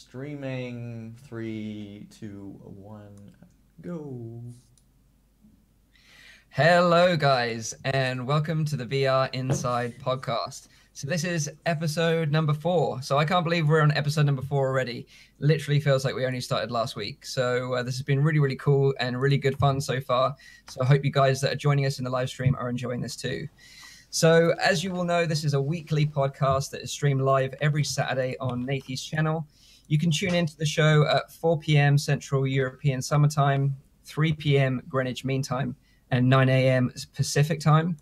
Streaming 3, 2, 1, go. Hello, guys, and welcome to the VR Inside podcast. So this is episode number 4. So I can't believe we're on episode number 4 already. Literally feels like we only started last week. So this has been really, really cool and really good fun so far. So I hope you guys that are joining us in the live stream are enjoying this too. So as you will know, this is a weekly podcast that is streamed live every Saturday on Nathie's channel. You can tune into the show at 4 p.m. Central European Summertime, 3 p.m. Greenwich Mean Time, and 9 a.m. Pacific Time.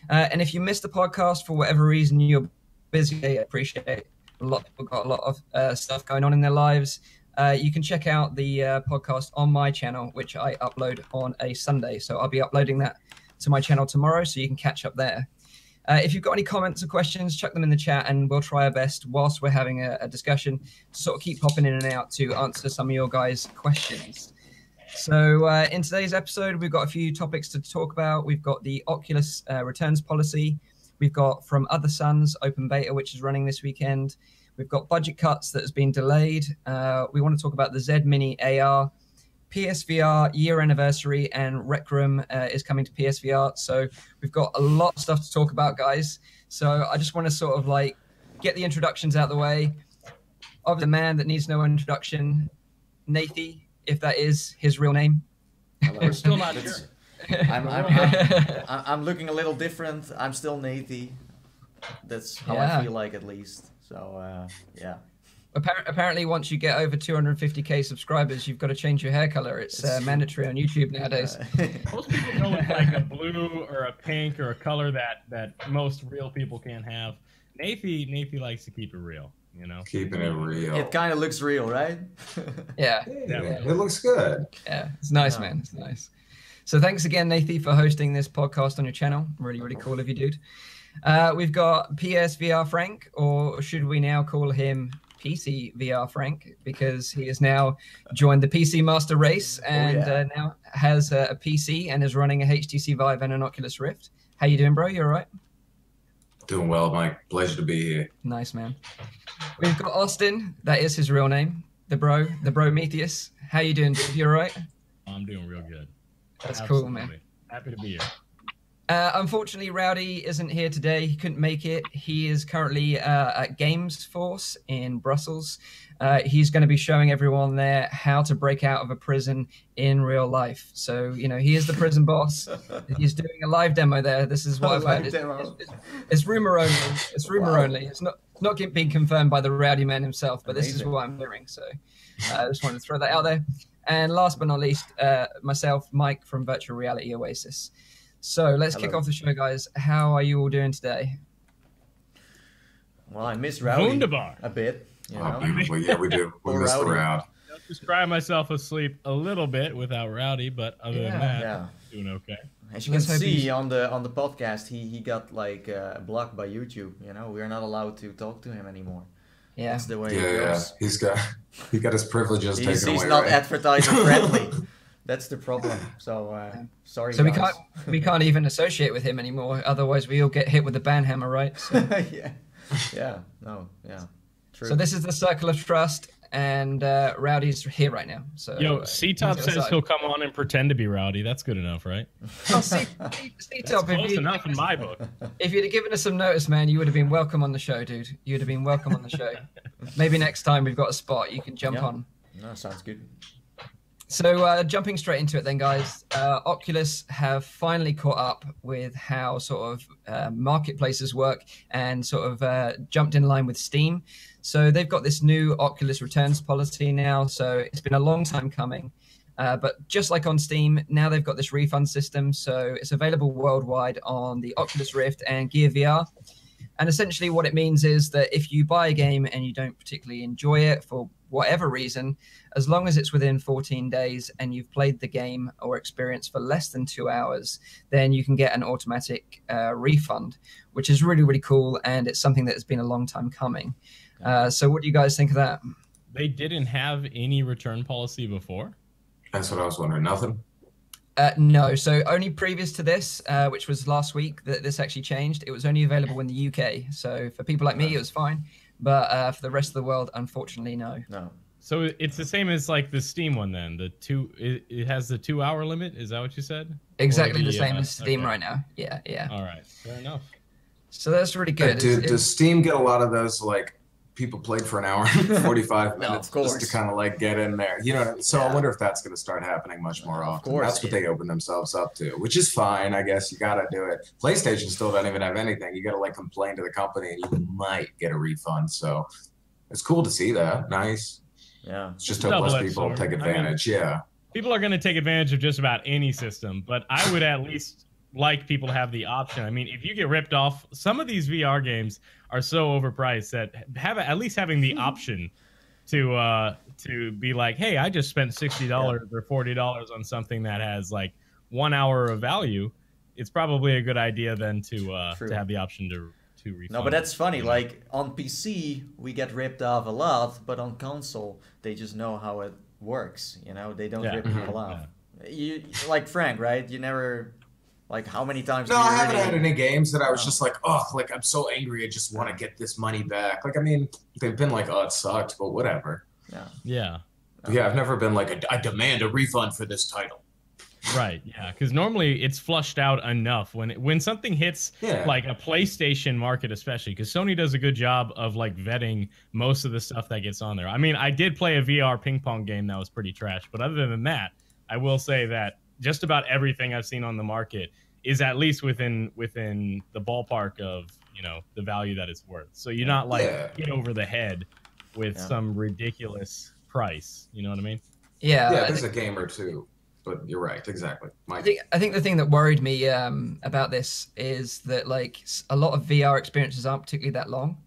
And if you missed the podcast for whatever reason, you're busy, I appreciate it. A lot of people got a lot of stuff going on in their lives. You can check out the podcast on my channel, which I upload on a Sunday. So I'll be uploading that to my channel tomorrow, so you can catch up there. If you've got any comments or questions, chuck them in the chat and we'll try our best whilst we're having a discussion to sort of keep popping in and out to answer some of your guys' questions. So in today's episode, we've got a few topics to talk about. We've got the Oculus returns policy. We've got From Other Suns open beta, which is running this weekend. We've got budget cuts that has been delayed. We want to talk about the Z Mini AR. PSVR year anniversary and Rec Room is coming to PSVR. So we've got a lot of stuff to talk about, guys. So I just want to sort of like get the introductions out of the way. Of the man that needs no introduction, Nathie, if that is his real name. Hello. We're still not sure. I'm looking a little different. I'm still Nathie. That's how I feel like, at least. So yeah. Apparently, once you get over 250k subscribers, you've got to change your hair color. It's mandatory on YouTube nowadays. Most people go with like a blue or a pink or a color that most real people can't have. Nathie likes to keep it real, you know. Keeping it real. It kind of looks real, right? Yeah. It looks good. Yeah, it's nice, man. It's nice. So thanks again, Nathie, for hosting this podcast on your channel. Really, really cool of you, dude. We've got PSVR Frank, or should we now call him PC VR Frank, because he has now joined the PC Master Race and now has a PC and is running a HTC Vive and an Oculus Rift. How you doing, bro? You all right? Doing well, Mike. Pleasure to be here. Nice, man. We've got Austin. That is his real name. The bro Metheus. How you doing, dude? You all right? I'm doing real good. That's Absolutely cool, man. Happy to be here. Unfortunately, Rowdy isn't here today. He couldn't make it. He is currently at Games Force in Brussels. He's going to be showing everyone there how to break out of a prison in real life. So, you know, he is the prison boss. He's doing a live demo there. This is what I've heard. It's rumor only. It's rumor only. It's not being confirmed by the Rowdy man himself, but this is what I'm hearing. So I just wanted to throw that out there. And last but not least, myself, Mike from Virtual Reality Oasis. So let's kick off the show, guys. How are you all doing today? Well, I miss Rowdy Wunderbar. a bit. You know? Beautiful. Yeah, we do. We missed the round. I'll just cry myself asleep a little bit without Rowdy, but other than that, doing okay. As you can see on the podcast, he got like blocked by YouTube. You know, we're not allowed to talk to him anymore. Yeah, that's the way it goes. He got his privileges taken away. He's not advertiser friendly. That's the problem. So sorry. So guys. we can't even associate with him anymore. Otherwise, we all get hit with the ban hammer, right? So. True. So this is the circle of trust, and Rowdy's here right now. So C-Top says he'll come on and pretend to be Rowdy. That's good enough, right? Oh, C-Top, close enough in my book. If you'd have given us some notice, man, you would have been welcome on the show, dude. You'd have been welcome on the show. Maybe next time we've got a spot, you can jump on. No, sounds good. So jumping straight into it then, guys, Oculus have finally caught up with how sort of marketplaces work and sort of jumped in line with Steam. So they've got this new Oculus returns policy now. So it's been a long time coming. But just like on Steam, now they've got this refund system. So it's available worldwide on the Oculus Rift and Gear VR. And essentially what it means is that if you buy a game and you don't particularly enjoy it for whatever reason, as long as it's within 14 days and you've played the game or experience for less than 2 hours, then you can get an automatic refund, which is really, really cool. And it's something that has been a long time coming. So what do you guys think of that? They didn't have any return policy before? That's what I was wondering. Nothing? No, so only previous to this, which was last week, that this actually changed. It was only available in the UK. So for people like me, it was fine. But for the rest of the world, unfortunately, no. So it's the same as like the Steam one then. It has the 2-hour limit. Is that what you said? Exactly the same as Steam right now. Yeah. All right, fair enough. So that's really good. Does Steam get a lot of those like people played for an hour and 45 minutes just to kind of like get in there? You know, so I wonder if that's going to start happening much more often. That's what they open themselves up to, which is fine. I guess you got to do it. PlayStation still doesn't even have anything. You got to like complain to the company and you might get a refund. So it's cool to see that. Nice. Yeah. It's just hope less people take advantage. People are going to take advantage of just about any system, but I would at least like people to have the option. I mean, if you get ripped off, some of these VR games are so overpriced that at least having the option to be like, hey, I just spent $60 or $40 on something that has like 1 hour of value. It's probably a good idea then to have the option to refund. No, but that's funny. Like on PC, we get ripped off a lot, but on console, they just know how it works. You know, they don't rip people off. You like Frank, right? You never. Like, how many times? No, I haven't had any games that I was just like, oh, like I'm so angry, I just want to get this money back. Like, I mean, they've been like, oh, it sucked, but whatever. Yeah. I've never been like, I demand a refund for this title. Right. Yeah. Because normally it's flushed out enough when something hits like a PlayStation market, especially because Sony does a good job of like vetting most of the stuff that gets on there. I mean, I did play a VR ping pong game that was pretty trash, but other than that, I will say that just about everything I've seen on the market is at least within the ballpark of, you know, the value that it's worth. So you're not like hit over the head with some ridiculous price. You know what I mean? Yeah. Yeah, there's a game or two, but you're right. Exactly. Mike. I think the thing that worried me about this is that like a lot of VR experiences aren't particularly that long.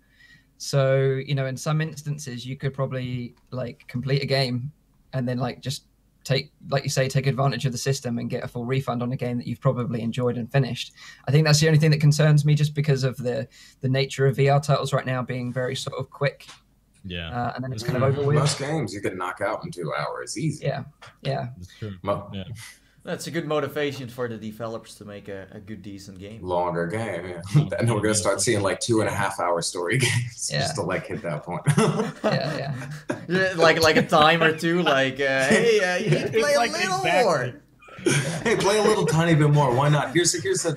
So, you know, in some instances you could probably like complete a game and then like just take advantage of the system and get a full refund on a game that you've probably enjoyed and finished. I think that's the only thing that concerns me, just because of the nature of VR titles right now being very sort of quick. Yeah. And then it's kind of over with. Most games you can knock out in 2 hours, easy. Yeah. That's true. That's a good motivation for the developers to make a good, decent game. Longer game, Then we're gonna start seeing like 2.5 hour story games just to like hit that point. like a time or two, like hey, you need to play a little more. Hey, play a little tiny bit more. Why not? Here's a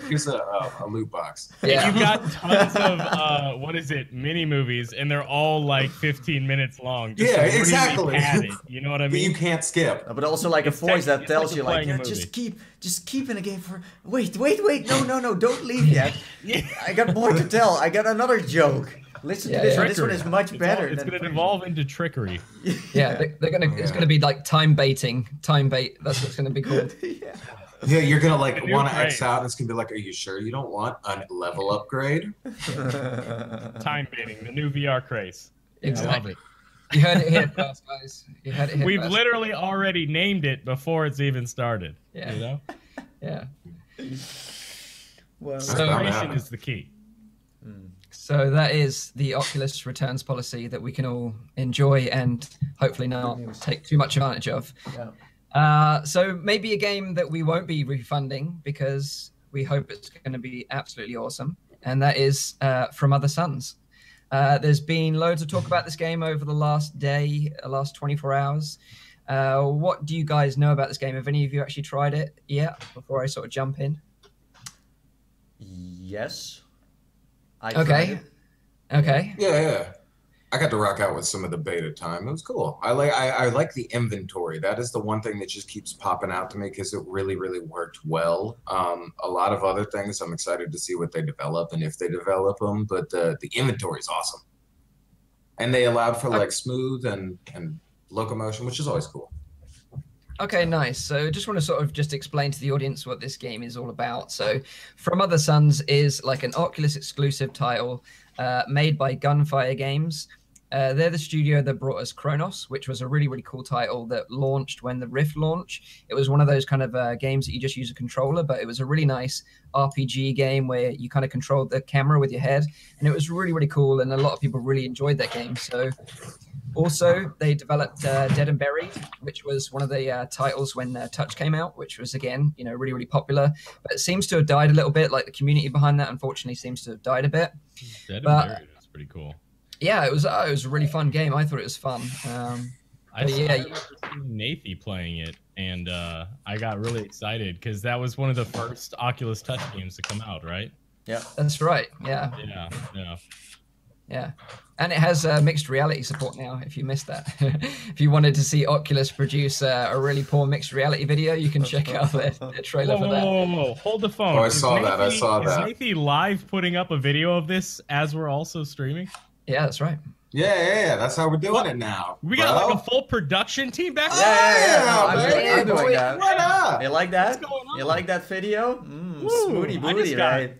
loot box. Yeah. You've got tons of mini movies, and they're all like 15 minutes long. Exactly. Padded, you know what I mean? But you can't skip. But also like a voice that tells you like, just keep in the game for wait, no, don't leave yet. I got more to tell. I got another joke. Listen to this one. This one is much better. It's going to evolve into trickery. It's going to be like time baiting. Time bait. That's what it's going to be called. Yeah, you're going to like want to X out. And it's going to be like, are you sure you don't want a level upgrade? Time baiting, the new VR craze. Exactly. I love it. You heard it here first, guys. We've literally already named it before it's even started. Yeah. You know? Yeah. Well, celebration is the key. So that is the Oculus returns policy that we can all enjoy and hopefully not take too much advantage of. So maybe a game that we won't be refunding because we hope it's going to be absolutely awesome, and that is From Other Suns. There's been loads of talk about this game over the last 24 hours. What do you guys know about this game? Have any of you actually tried it yet before I sort of jump in? Yes. Okay. Yeah. I got to rock out with some of the beta time. It was cool. I like the inventory. That is the one thing that just keeps popping out to me because it really, really worked well. A lot of other things I'm excited to see what they develop and if they develop them. But the inventory is awesome, and they allowed for like smooth and locomotion, which is always cool. Okay, nice. So I just want to sort of just explain to the audience what this game is all about. So From Other Suns is like an Oculus exclusive title made by Gunfire Games. They're the studio that brought us Chronos, which was a really, really cool title that launched when the Rift launched. It was one of those kind of games that you just use a controller, but it was a really nice RPG game where you kind of controlled the camera with your head. And it was really, really cool. And a lot of people really enjoyed that game. So also, they developed Dead and Buried, which was one of the titles when Touch came out, which was, again, really, really popular. But it seems to have died a little bit. Like the community behind that, unfortunately, seems to have died a bit. Dead and Buried was pretty cool. Yeah, it was a really fun game. I thought it was fun. I remember seeing Nathie playing it, and I got really excited because that was one of the first Oculus Touch games to come out, right? Yeah, that's right. Yeah. And it has mixed reality support now, if you missed that. If you wanted to see Oculus produce a really poor mixed reality video, you can check out their trailer for that. Whoa. Hold the phone. Oh, I saw that. Is Nathie live putting up a video of this as we're also streaming? Yeah, that's right. Yeah. That's how we're doing it now. We got like a full production team back there? I'm doing that. What up? You like that? What's going on? You like that video? Smoothie booty, right?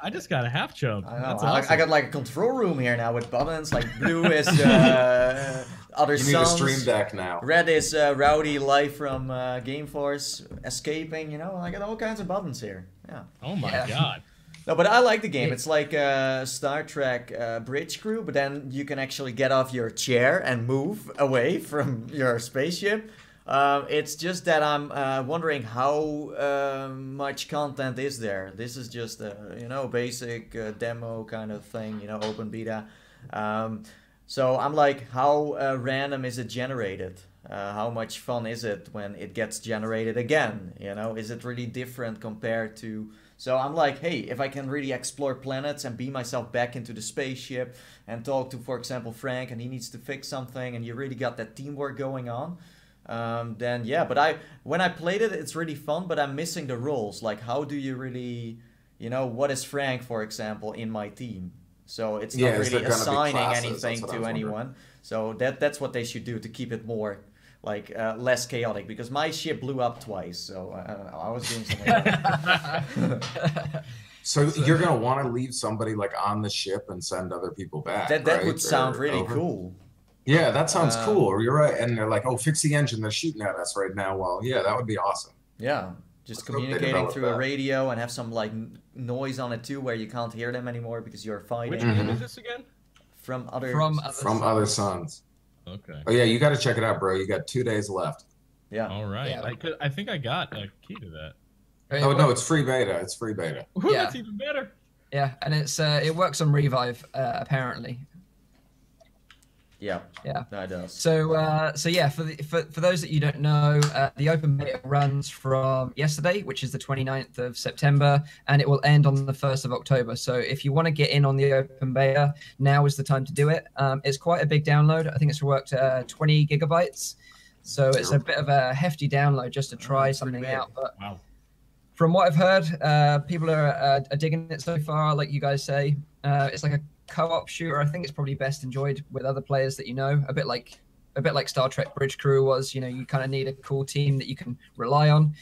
I just got a half chub. That's awesome. I got like a control room here now with buttons. Like blue is other You need a stream deck now. Red is Rowdy live from Game Force escaping. You know, I got all kinds of buttons here. Yeah. Oh my god. No, but I like the game. It's like Star Trek Bridge Crew, but then you can actually get off your chair and move away from your spaceship. It's just that I'm wondering how much content is there. This is just a basic demo kind of thing, open beta. So I'm like, how random is it generated? How much fun is it when it gets generated again? Is it really different compared to? So I'm like, hey, if I can really explore planets and beam myself back into the spaceship and talk to, for example, Frank, and he needs to fix something, and you really got that teamwork going on. Then yeah, but when I played it, it's really fun, but I'm missing the roles. Like, how do you really, what is Frank, for example, in my team? So it's not really assigning anything to anyone. So that's what they should do to keep it more like less chaotic, because my ship blew up twice. So I don't know, I was doing something like So you're gonna want to leave somebody like on the ship and send other people back. That would sound really cool. Yeah, that sounds cool. You're right. And they're like, oh, fix the engine. They're shooting at us right now. Well, yeah, that would be awesome. Yeah, just communicating through a radio and have some like noise on it too, where you can't hear them anymore because you're fighting. Which game is this again? From Other Suns. Okay. Oh yeah, you got to check it out, bro. You got 2 days left. Yeah. All right. Yeah. I think I got a key to that. Oh no, it's free beta. It's free beta. Ooh, yeah. That's even better. Yeah, and it works on Revive apparently. Yeah, that does. So yeah, for those that you don't know, the open beta runs from yesterday, which is the 29th of September, and it will end on the 1st of October. So if you want to get in on the open beta, now is the time to do it. It's quite a big download. I think it's worked 20 gigabytes. So it's a bit of a hefty download just to try something out. But from what I've heard, people are digging it so far, like you guys say. It's like a co-op shooter. I think it's probably best enjoyed with other players that you know, a bit like Star Trek Bridge Crew was. You kind of need a cool team that you can rely on,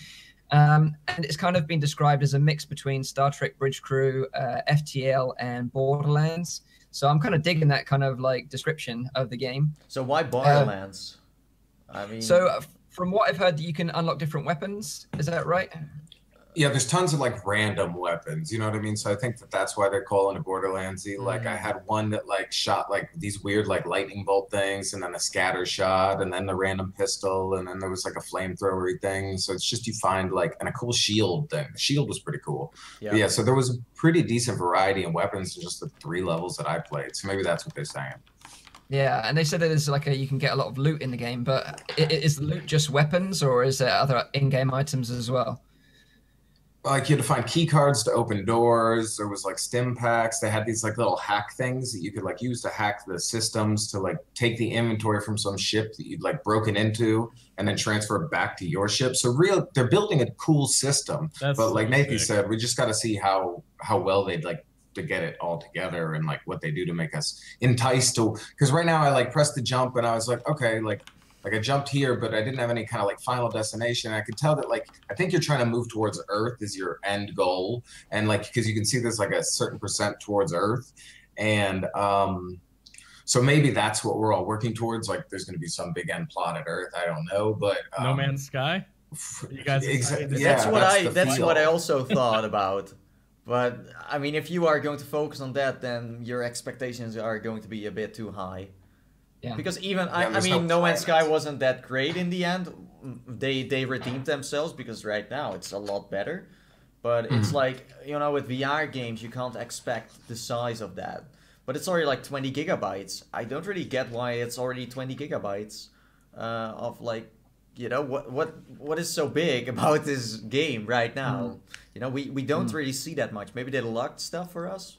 and it's kind of been described as a mix between Star Trek Bridge Crew, FTL, and Borderlands. So I'm kind of digging that kind of like description of the game. So why Borderlands? I mean, so from what I've heard, you can unlock different weapons. Is that right? Yeah, there's tons of like random weapons, you know what I mean? So I think that's why they're calling it Borderlandsy. Like I had one that like shot like these weird like lightning bolt things, and then a scatter shot, and then the random pistol, and then there was like a flamethrowery thing. So it's just you find like, and a cool shield thing. The shield was pretty cool. Yeah, so there was a pretty decent variety in weapons in just the 3 levels that I played. So maybe that's what they're saying. Yeah, and they said that there's like you can get a lot of loot in the game, but is the loot just weapons, or is there other in-game items as well? Like you had to find key cards to open doors. There was like stim packs. They had these like little hack things that you could like use to hack the systems to like take the inventory from some ship that you'd like broken into and then transfer it back to your ship. So they're building a cool system. But like Nathie said, we just got to see how well they'd like to get it all together and like what they do to make us enticed to. Because right now I like pressed the jump and I was like, okay, like I jumped here, but I didn't have any kind of like final destination. I could tell that like, I think you're trying to move towards Earth is your end goal. And like, because you can see there's like a certain % towards Earth. And so maybe that's what we're all working towards. Like there's going to be some big end plot at Earth. I don't know, but No Man's Sky? You guys that's what I also thought about. But I mean, if you are going to focus on that, then your expectations are going to be a bit too high. Yeah. Because even I mean, No Man's Sky wasn't that great in the end. They redeemed themselves because right now it's a lot better. But it's like, with VR games you can't expect the size of that. But it's already like 20 gigabytes. I don't really get why it's already 20 gigabytes. of like, you know, what is so big about this game right now? You know, we don't really see that much. Maybe they locked stuff for us,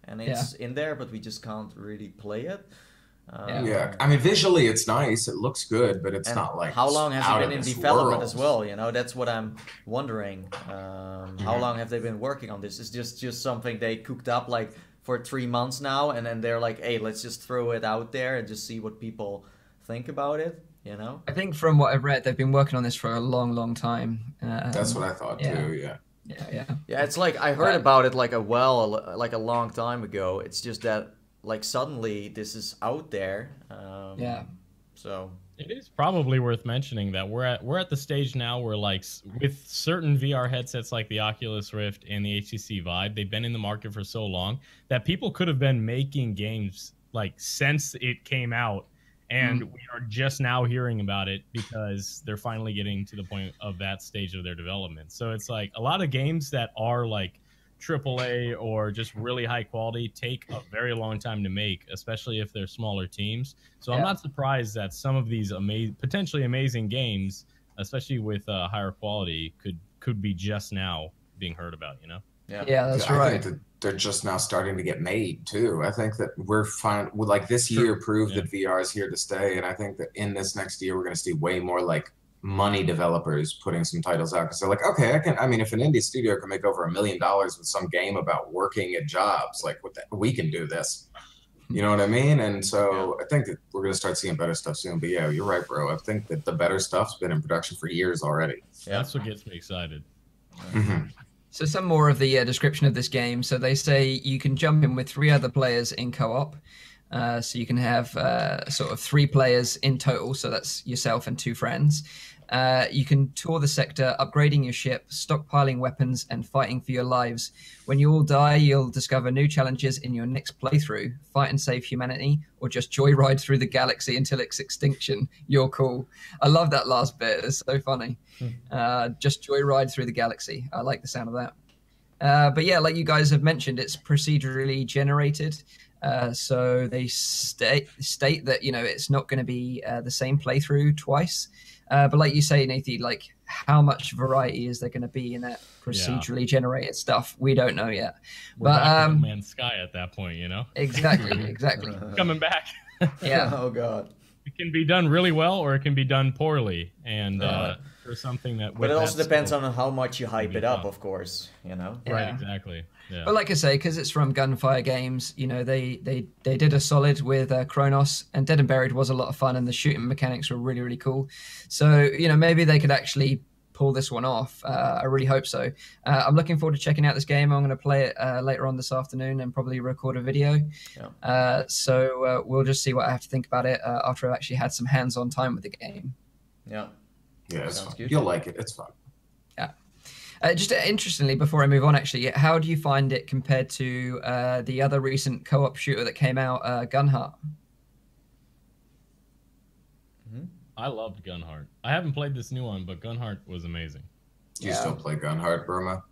and it's in there, but we just can't really play it. Yeah, I mean, visually it's nice. It looks good, but it's not like how long has it been in development as well? You know, that's what I'm wondering. How long have they been working on this? Is just something they cooked up like for 3 months now, and then they're like, hey, let's just throw it out there and just see what people think about it. You know, I think from what I've read, they've been working on this for a long time. That's what I thought too. Yeah. It's like I heard about it like a long time ago. It's just that like suddenly this is out there. So it is probably worth mentioning that we're at the stage now where like with certain VR headsets like the Oculus Rift and the HTC Vive, they've been in the market for so long that people could have been making games like since it came out. And we are just now hearing about it because they're finally getting to the point of that stage of their development. So it's like a lot of games that are like AAA or just really high quality take a very long time to make, especially if they're smaller teams. So I'm not surprised that some of these potentially amazing games, especially with higher quality, could be just now being heard about, you know? Yeah, that's right. I think that they're just now starting to get made too. I think that we're fine. Like this year proved that VR is here to stay, and I think that in this next year we're going to see way more like money developers putting some titles out because they're like, okay, I mean, if an indie studio can make over $1 million with some game about working at jobs, like we can do this. You know what I mean? And so I think that we're going to start seeing better stuff soon. But yeah, you're right, bro. I think that the better stuff's been in production for years already. Yeah, that's what gets me excited. So some more of the description of this game. So they say you can jump in with 3 other players in co-op. So you can have sort of 3 players in total. So that's yourself and 2 friends. You can tour the sector, upgrading your ship, stockpiling weapons, and fighting for your lives. When you all die, you'll discover new challenges in your next playthrough. Fight and save humanity, or just joyride through the galaxy until its extinction. You're cool. I love that last bit. It's so funny. Just joyride through the galaxy. I like the sound of that. But yeah, like you guys have mentioned, it's procedurally generated. So they state that, you know, it's not going to be the same playthrough twice. But like you say, Nathie, like how much variety is there going to be in that procedurally generated stuff? We don't know yet. We're back to No Man's Sky at that point, you know? Exactly. Coming back. Yeah. Oh, God. It can be done really well or it can be done poorly. And for something that... But it also depends on how much you hype it up, of course, you know? Yeah. Right, exactly. Yeah. But like I say, because it's from Gunfire Games, you know, they did a solid with Kronos, and Dead and Buried was a lot of fun, and the shooting mechanics were really, really cool. So, you know, maybe they could actually pull this one off. I really hope so. I'm looking forward to checking out this game. I'm going to play it later on this afternoon and probably record a video. So we'll just see what I have to think about it after I've actually had some hands-on time with the game. Yeah, it's fun. You'll like it. It's fun. Just interestingly, before I move on, actually, how do you find it compared to the other recent co-op shooter that came out, Gunheart? I loved Gunheart. I haven't played this new one, but Gunheart was amazing. Do you still play Gunheart, Burma?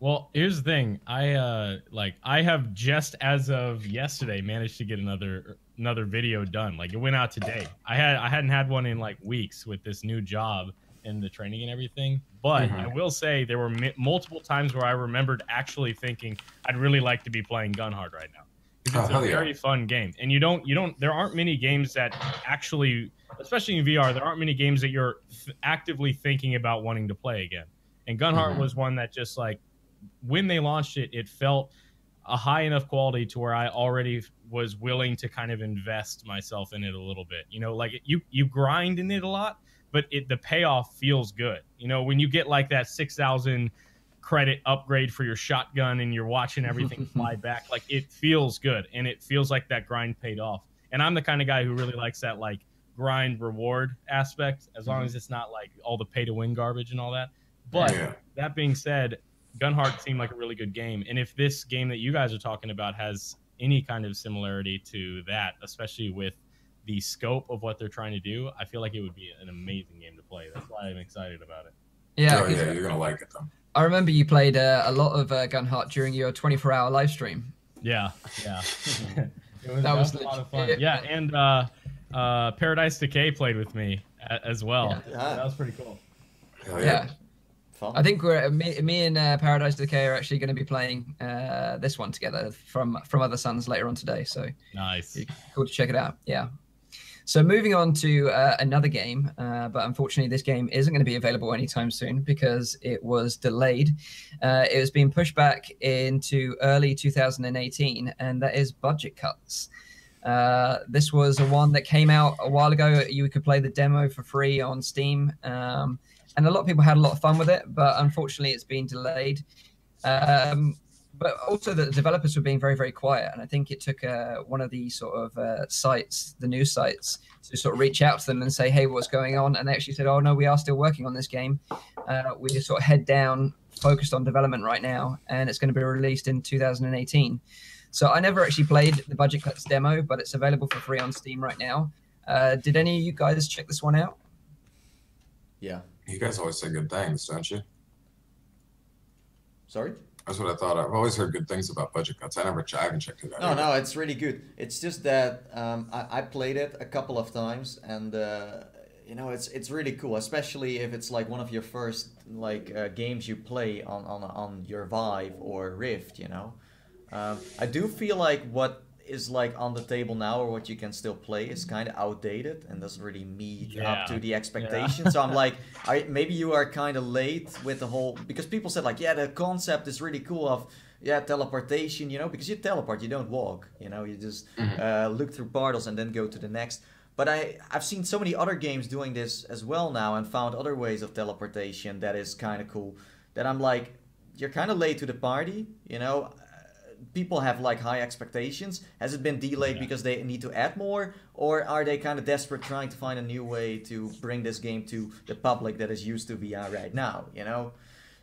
Well, here's the thing. I have just as of yesterday managed to get another video done. Like it went out today. I hadn't had one in like weeks with this new job and the training and everything. But I will say there were multiple times where I remembered actually thinking I'd really like to be playing Gunheart right now. Because it's a very fun game. And there aren't many games that actually, especially in VR, there aren't many games that you're actively thinking about wanting to play again. And Gunheart was one that just like, when they launched it, it felt a high enough quality to where I already was willing to kind of invest myself in it a little bit. You know, like you grind in it a lot, but the payoff feels good. You know, when you get like that 6,000 credit upgrade for your shotgun and you're watching everything fly back, like it feels good and it feels like that grind paid off. And I'm the kind of guy who really likes that like grind reward aspect, as long as it's not like all the pay to win garbage and all that. But that being said, Gunheart seemed like a really good game. And if this game that you guys are talking about has any kind of similarity to that, especially with the scope of what they're trying to do, I feel like it would be an amazing game to play. That's why I'm excited about it. Yeah, you're going to like it, though. I remember you played a lot of Gunheart during your 24-hour live stream. Yeah. That was a lot of fun. Yeah, and Paradise Decay played with me as well. Yeah. That was pretty cool. Yeah. Fun. I think me and Paradise Decay are actually going to be playing this one together from Other Suns later on today. So nice. Cool to check it out. Yeah. So moving on to another game, but unfortunately this game isn't going to be available anytime soon because it was delayed. It was being pushed back into early 2018, and that is Budget Cuts. This was one that came out a while ago. You could play the demo for free on Steam, and a lot of people had a lot of fun with it, but unfortunately it's been delayed. But also the developers were being very, very quiet. And I think it took one of the sort of sites, the news sites, to sort of reach out to them and say, hey, what's going on? And they actually said, oh, no, we are still working on this game. We just sort of head down, focused on development right now. And it's going to be released in 2018. So I never actually played the Budget Cuts demo, but it's available for free on Steam right now. Did any of you guys check this one out? Yeah. You guys always say good things, don't you? Sorry? That's what I thought. I've always heard good things about Budget Cuts. I haven't checked it out. No, it's really good. It's just that I played it a couple of times, and you know, it's really cool, especially if it's like one of your first like games you play on your Vive or Rift. You know, I do feel like what is like on the table now, or what you can still play, is kind of outdated and doesn't really meet up to the expectations. So I'm like, maybe you are kind of late with the whole, because people said like, yeah, the concept is really cool of teleportation, you know, because you teleport, you don't walk, you know, you just look through portals and then go to the next. But I've seen so many other games doing this as well now, and found other ways of teleportation that is kind of cool, that I'm like, you're kind of late to the party, you know. People have like high expectations. Has it been delayed because they need to add more, or are they kind of desperate trying to find a new way to bring this game to the public that is used to VR right now, you know?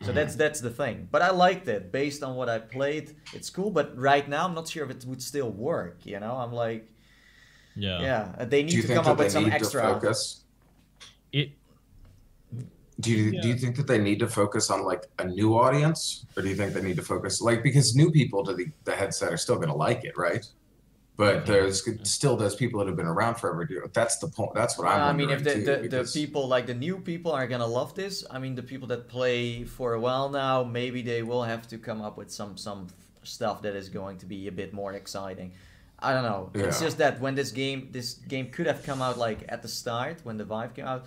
So that's the thing. But I liked it based on what I played. It's cool, but right now I'm not sure if it would still work, you know? I'm like, they need to come up with some extra focus. Do you think that they need to focus on like a new audience, or do you think they need to focus like, because new people to the headset are still going to like it, right? But there's still those people that have been around forever. That's the point. That's what I'm wondering. I mean, if the people, like the new people, are gonna love this, I mean, the people that play for a while now, maybe they will have to come up with some stuff that is going to be a bit more exciting. I don't know. Yeah. It's just that when this game could have come out like at the start when the Vive came out,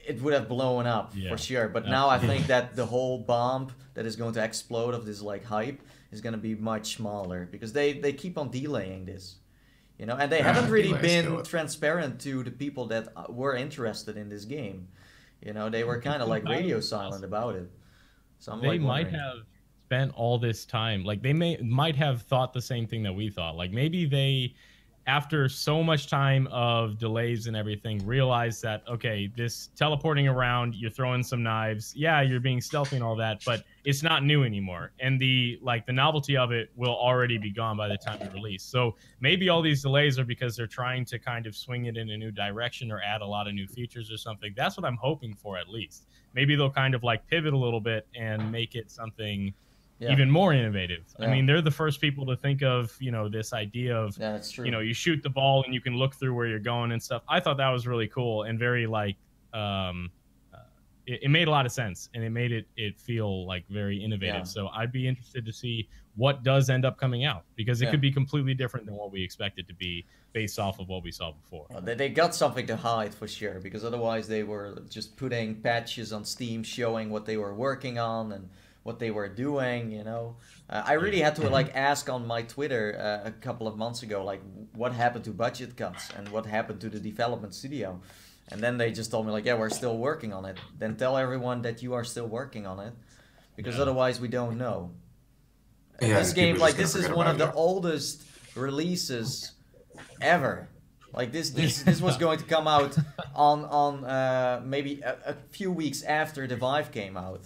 it would have blown up for sure. But now I think that the whole bomb that is going to explode of this like hype is going to be much smaller, because they keep on delaying this, you know, and they haven't really been transparent to the people that were interested in this game. You know, they were kind of like radio silent about it. So I'm they might have spent all this time, like they might have thought the same thing that we thought. Like maybe they, after so much time of delays and everything, realize that, okay, this teleporting around, you're throwing some knives, you're being stealthy and all that, but it's not new anymore. And the novelty of it will already be gone by the time we release. So maybe all these delays are because they're trying to kind of swing it in a new direction or add a lot of new features or something. That's what I'm hoping for, at least. Maybe they'll kind of like pivot a little bit and make it something even more innovative. I mean, they're the first people to think of, you know, this idea of, that's true. You know, you shoot the ball and you can look through where you're going and stuff. I thought that was really cool and very like, it made a lot of sense, and it made it feel like very innovative. Yeah. So I'd be interested to see what does end up coming out, because it could be completely different than what we expected to be based off of what we saw before. Well, they got something to hide for sure, because otherwise they were just putting patches on Steam showing what they were working on and what they were doing, you know. I really had to like ask on my Twitter a couple of months ago, like, what happened to Budget Cuts and what happened to the development studio. And then they just told me like, we're still working on it. Then tell everyone that you are still working on it, because otherwise we don't know. This game, like, this is one of the oldest releases ever. Like this was going to come out on maybe a few weeks after the Vive came out.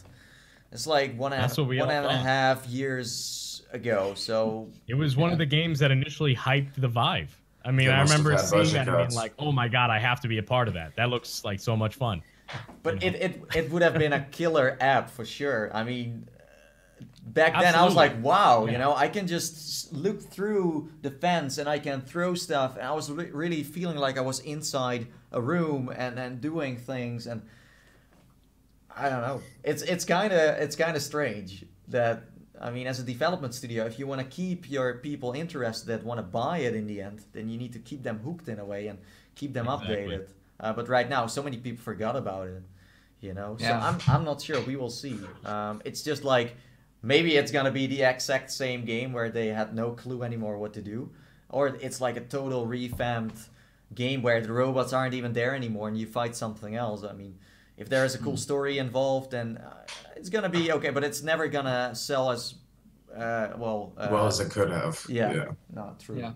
It's like one and a half years ago. So it was one of the games that initially hyped the Vive. I mean, I remember seeing that and being like, oh my god, I have to be a part of that. That looks like so much fun. But it would have been a killer app for sure. I mean, back then I was like, wow, you know, I can just look through the fence and I can throw stuff, and I was really feeling like I was inside a room and doing things, and I don't know. It's kind of strange that, I mean, as a development studio, if you want to keep your people interested that want to buy it in the end, then you need to keep them hooked in a way and keep them updated. But right now, so many people forgot about it, you know. So I'm not sure. We will see. It's just like, maybe it's gonna be the exact same game where they had no clue anymore what to do, or it's like a total revamped game where the robots aren't even there anymore and you fight something else. I mean, if there is a cool story involved, then it's gonna be okay, but it's never gonna sell as well as it could have. Yeah. Not true. Yeah.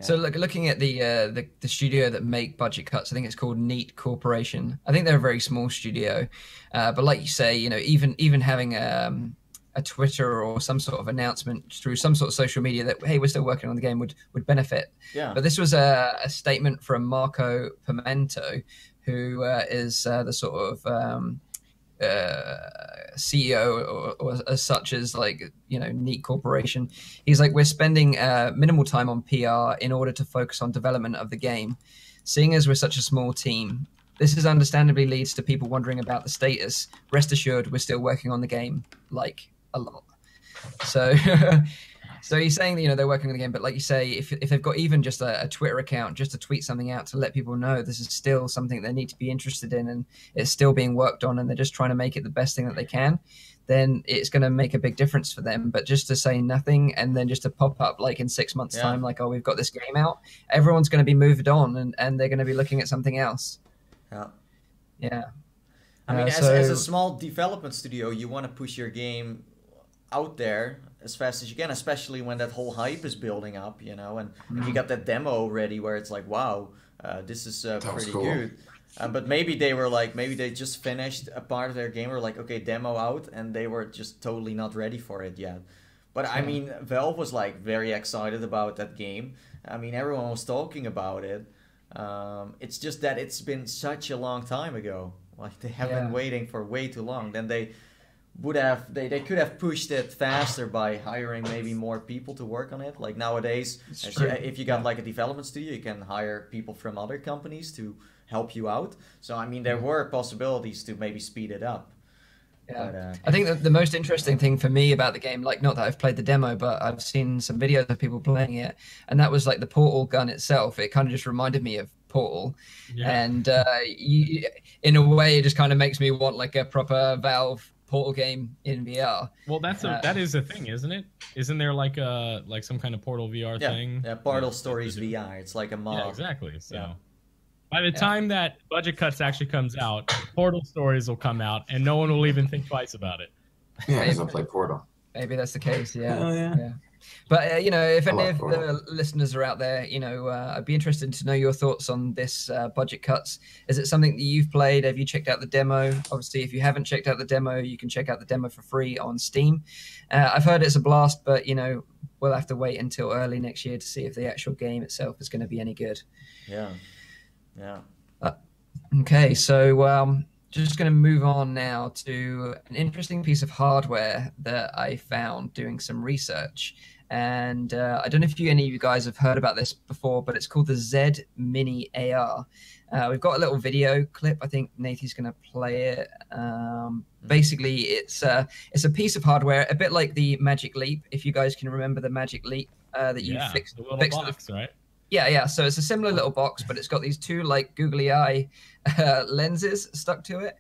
So looking at the studio that make budget cuts, I think it's called Neat Corporation. I think they're a very small studio, but like you say, you know, even having a Twitter or some sort of announcement through some sort of social media that, hey, we're still working on the game would benefit. Yeah. But this was a statement from Marco Pimento, who is the sort of CEO or as such as, like, you know, Neat Corporation. He's like, we're spending minimal time on PR in order to focus on development of the game. Seeing as we're such a small team, this is understandably leads to people wondering about the status. Rest assured, we're still working on the game, like, a lot. So so he's saying that, you know, they're working on the game, but like you say, if they've got even just a Twitter account just to tweet something out to let people know this is still something they need to be interested in and it's still being worked on and they're just trying to make it the best thing that they can, then it's going to make a big difference for them. But just to say nothing and then just to pop up like in 6 months time, like, oh, we've got this game out, everyone's going to be moved on and they're going to be looking at something else. Yeah. I mean, as a small development studio, you want to push your game out there as fast as you can, especially when that whole hype is building up, you know, and if you got that demo ready where it's like, wow, this is pretty cool. Good. But maybe they just finished a part of their game, or like, okay, demo out, and they were just totally not ready for it yet. But I mean, Valve was like very excited about that game. I mean, everyone was talking about it. It's just that it's been such a long time ago. Like, they have been waiting for way too long. Then they could have pushed it faster by hiring maybe more people to work on it. Like nowadays, if you got like a development studio, you can hire people from other companies to help you out. So I mean, there were possibilities to maybe speed it up. Yeah, but, I think that the most interesting thing for me about the game, like, not that I've played the demo, but I've seen some videos of people playing it, and that was like the Portal gun itself. It kind of just reminded me of Portal, and in a way, it just kind of makes me want like a proper Valve Portal game in VR. Well, that is a thing, isn't it? Isn't there like some kind of Portal VR thing? Yeah, Portal Stories VR. It's like a mod. Yeah, exactly. So by the time that Budget Cuts actually comes out, Portal Stories will come out, and no one will even think twice about it. Yeah, because I'll play Portal. Maybe that's the case. Yeah. Oh, yeah. But you know, if any of the listeners are out there, you know, I'd be interested to know your thoughts on this Budget Cuts. Is it something that you've played? Have you checked out the demo? Obviously, if you haven't checked out the demo, you can check out the demo for free on Steam. I've heard it's a blast, but you know, we'll have to wait until early next year to see if the actual game itself is going to be any good. Yeah. Okay, so just going to move on now to an interesting piece of hardware that I found doing some research. And I don't know if any of you guys have heard about this before, but it's called the Z Mini AR. We've got a little video clip. I think Nathie's going to play it. Basically, it's a piece of hardware, a bit like the Magic Leap, if you guys can remember the Magic Leap that you fixed. The little box, right? Yeah. So it's a similar little box, but it's got these two like googly eye lenses stuck to it.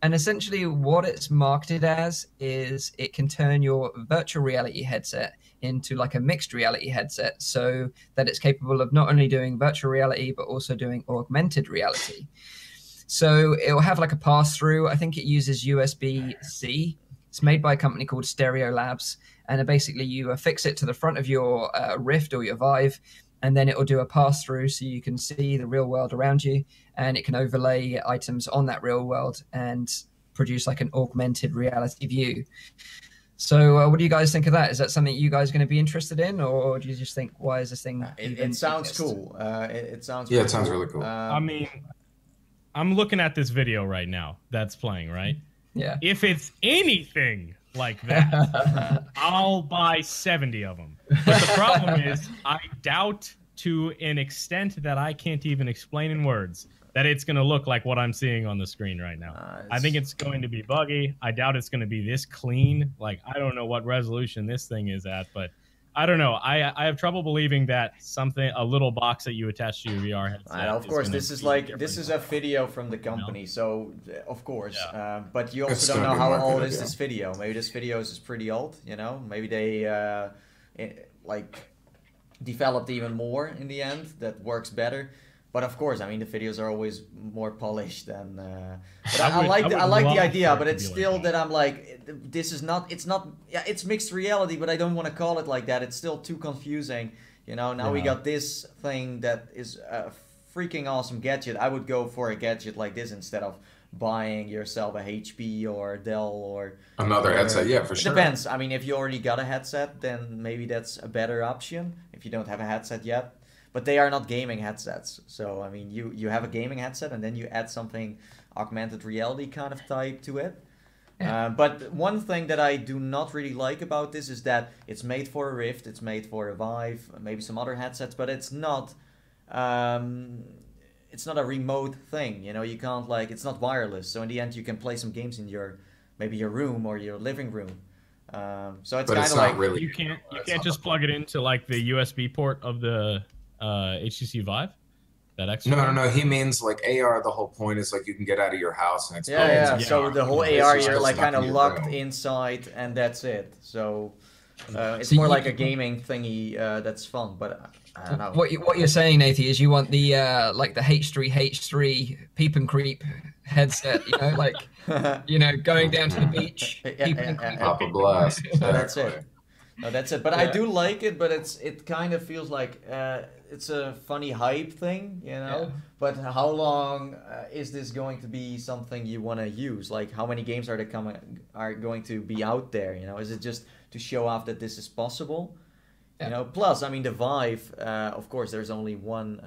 And essentially what it's marketed as is it can turn your virtual reality headset into like a mixed reality headset, so that it's capable of not only doing virtual reality, but also doing augmented reality. So it'll have like a pass-through. I think it uses USB-C. It's made by a company called Stereo Labs. And basically you affix it to the front of your Rift or your Vive, and then it will do a pass-through so you can see the real world around you, and it can overlay items on that real world and produce like an augmented reality view. So what do you guys think of that? Is that something you guys are going to be interested in, or do you just think, why is this thing? It sounds cool. It sounds it sounds really cool. I mean, I'm looking at this video right now that's playing, right? Yeah. If it's anything like that, I'll buy 70 of them. But the problem is, I doubt to an extent that I can't even explain in words that it's going to look like what I'm seeing on the screen right now. I think it's going to be buggy. I doubt it's going to be this clean. Like, I don't know what resolution this thing is at, but I don't know. I have trouble believing that a little box that you attach to your VR headset. Of course, this is a video from the company, so of course. Yeah. But you also don't know how old is this video. Maybe this video is pretty old. You know, maybe they like developed even more in the end that works better. But of course, I mean, the videos are always more polished than. But I like the idea, but it's still like that I'm like, this is not. It's not. Yeah, it's mixed reality, but I don't want to call it like that. It's still too confusing. You know. Now we got this thing that is a freaking awesome gadget. I would go for a gadget like this instead of buying yourself a HP or Dell or another headset. Yeah, for sure. It depends. I mean, if you already got a headset, then maybe that's a better option. If you don't have a headset yet. But they are not gaming headsets. So, I mean, you have a gaming headset and then you add something augmented reality kind of type to it. Yeah. But one thing that I do not really like about this is that it's made for a Rift, it's made for a Vive, maybe some other headsets, but it's not a remote thing. You know, you can't it's not wireless. So in the end, you can play some games in maybe your room or your living room. So it's kind of like really, you can't just plug it into like the USB port of the HTC Vive. That extra no. He means like AR. The whole point is like you can get out of your house and it's So the whole AR, you're like kind of locked inside, and that's it. So it's more like a gaming thingy that's fun, but. I don't know. What you're saying, Nathie, is you want the like the H3 peep and creep headset, you know, like going down to the beach, peep and creep. Pop a blast. That's it. No, that's it. But I do like it, but it kind of feels like it's a funny hype thing, you know. Yeah. But how long is this going to be something you want to use? Like, how many games are going to be out there? You know, is it just to show off that this is possible? Yeah. You know, plus, I mean, the Vive, of course, there's only one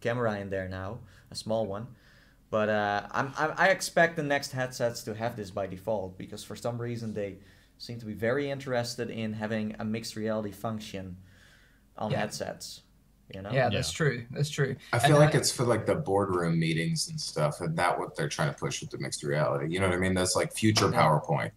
camera in there now, a small one. But I expect the next headsets to have this by default, because for some reason they seem to be very interested in having a mixed reality function on headsets. You know? Yeah, that's true. That's true. I feel like it's for like the boardroom meetings and stuff, and that's what they're trying to push with the mixed reality. You know what I mean? That's like future PowerPoint.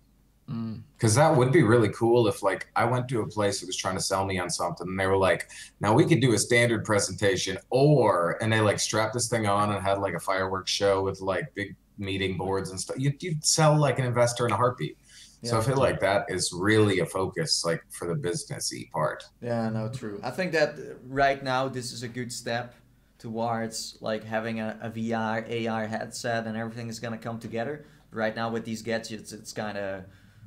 Because that would be really cool if like I went to a place that was trying to sell me on something and they were like, now we could do a standard presentation and they like strapped this thing on and had like a fireworks show with like big meeting boards and stuff. You'd sell like an investor in a heartbeat. Yeah, so I feel like that is really a focus like for the businessy part. Yeah, no, true. I think that right now this is a good step towards like having a VR, AR headset and everything is going to come together. Right now with these gadgets, it's kind of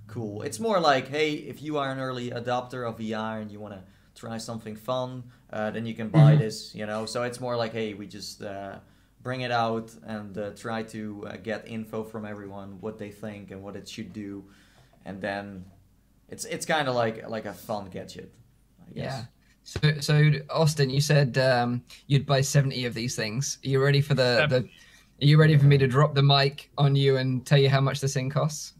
cool. It's more like, hey, if you are an early adopter of VR and you want to try something fun, then you can buy this, you know. So it's more like, hey, we just bring it out and try to get info from everyone, what they think and what it should do. And then it's kind of like a fun gadget, I guess. Yeah. So Austin, you said you'd buy 70 of these things. Are you ready for Are you ready for me to drop the mic on you and tell you how much this thing costs?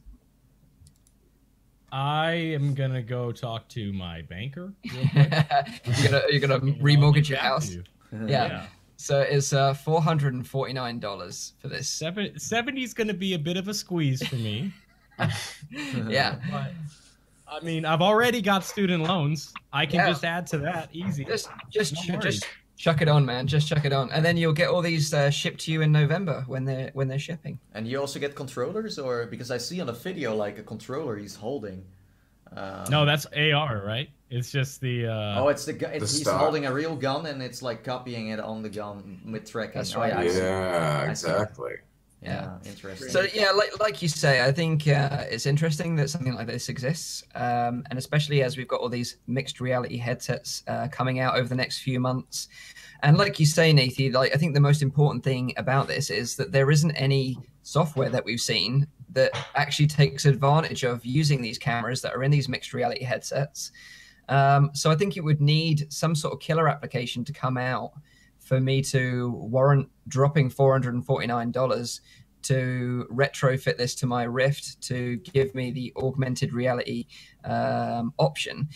I am gonna go talk to my banker. You're gonna remortgage your house. Yeah. So it's $449 for this. 70 is gonna be a bit of a squeeze for me. Yeah. But, I mean, I've already got student loans. I can just add to that easy. Just chuck it on, man. Just chuck it on, and then you'll get all these shipped to you in November when they're shipping. And you also get controllers, or because I see on the video like a controller he's holding. No, that's AR, right? It's just the. He's holding a real gun, and it's like copying it on the gun with tracking. That's right. Exactly. Yeah, interesting. So yeah, like you say, I think it's interesting that something like this exists, and especially as we've got all these mixed reality headsets coming out over the next few months. And like you say, Nathie, like I think the most important thing about this is that there isn't any software that we've seen that actually takes advantage of using these cameras that are in these mixed reality headsets. So I think it would need some sort of killer application to come out for me to warrant dropping $449 to retrofit this to my Rift to give me the augmented reality option.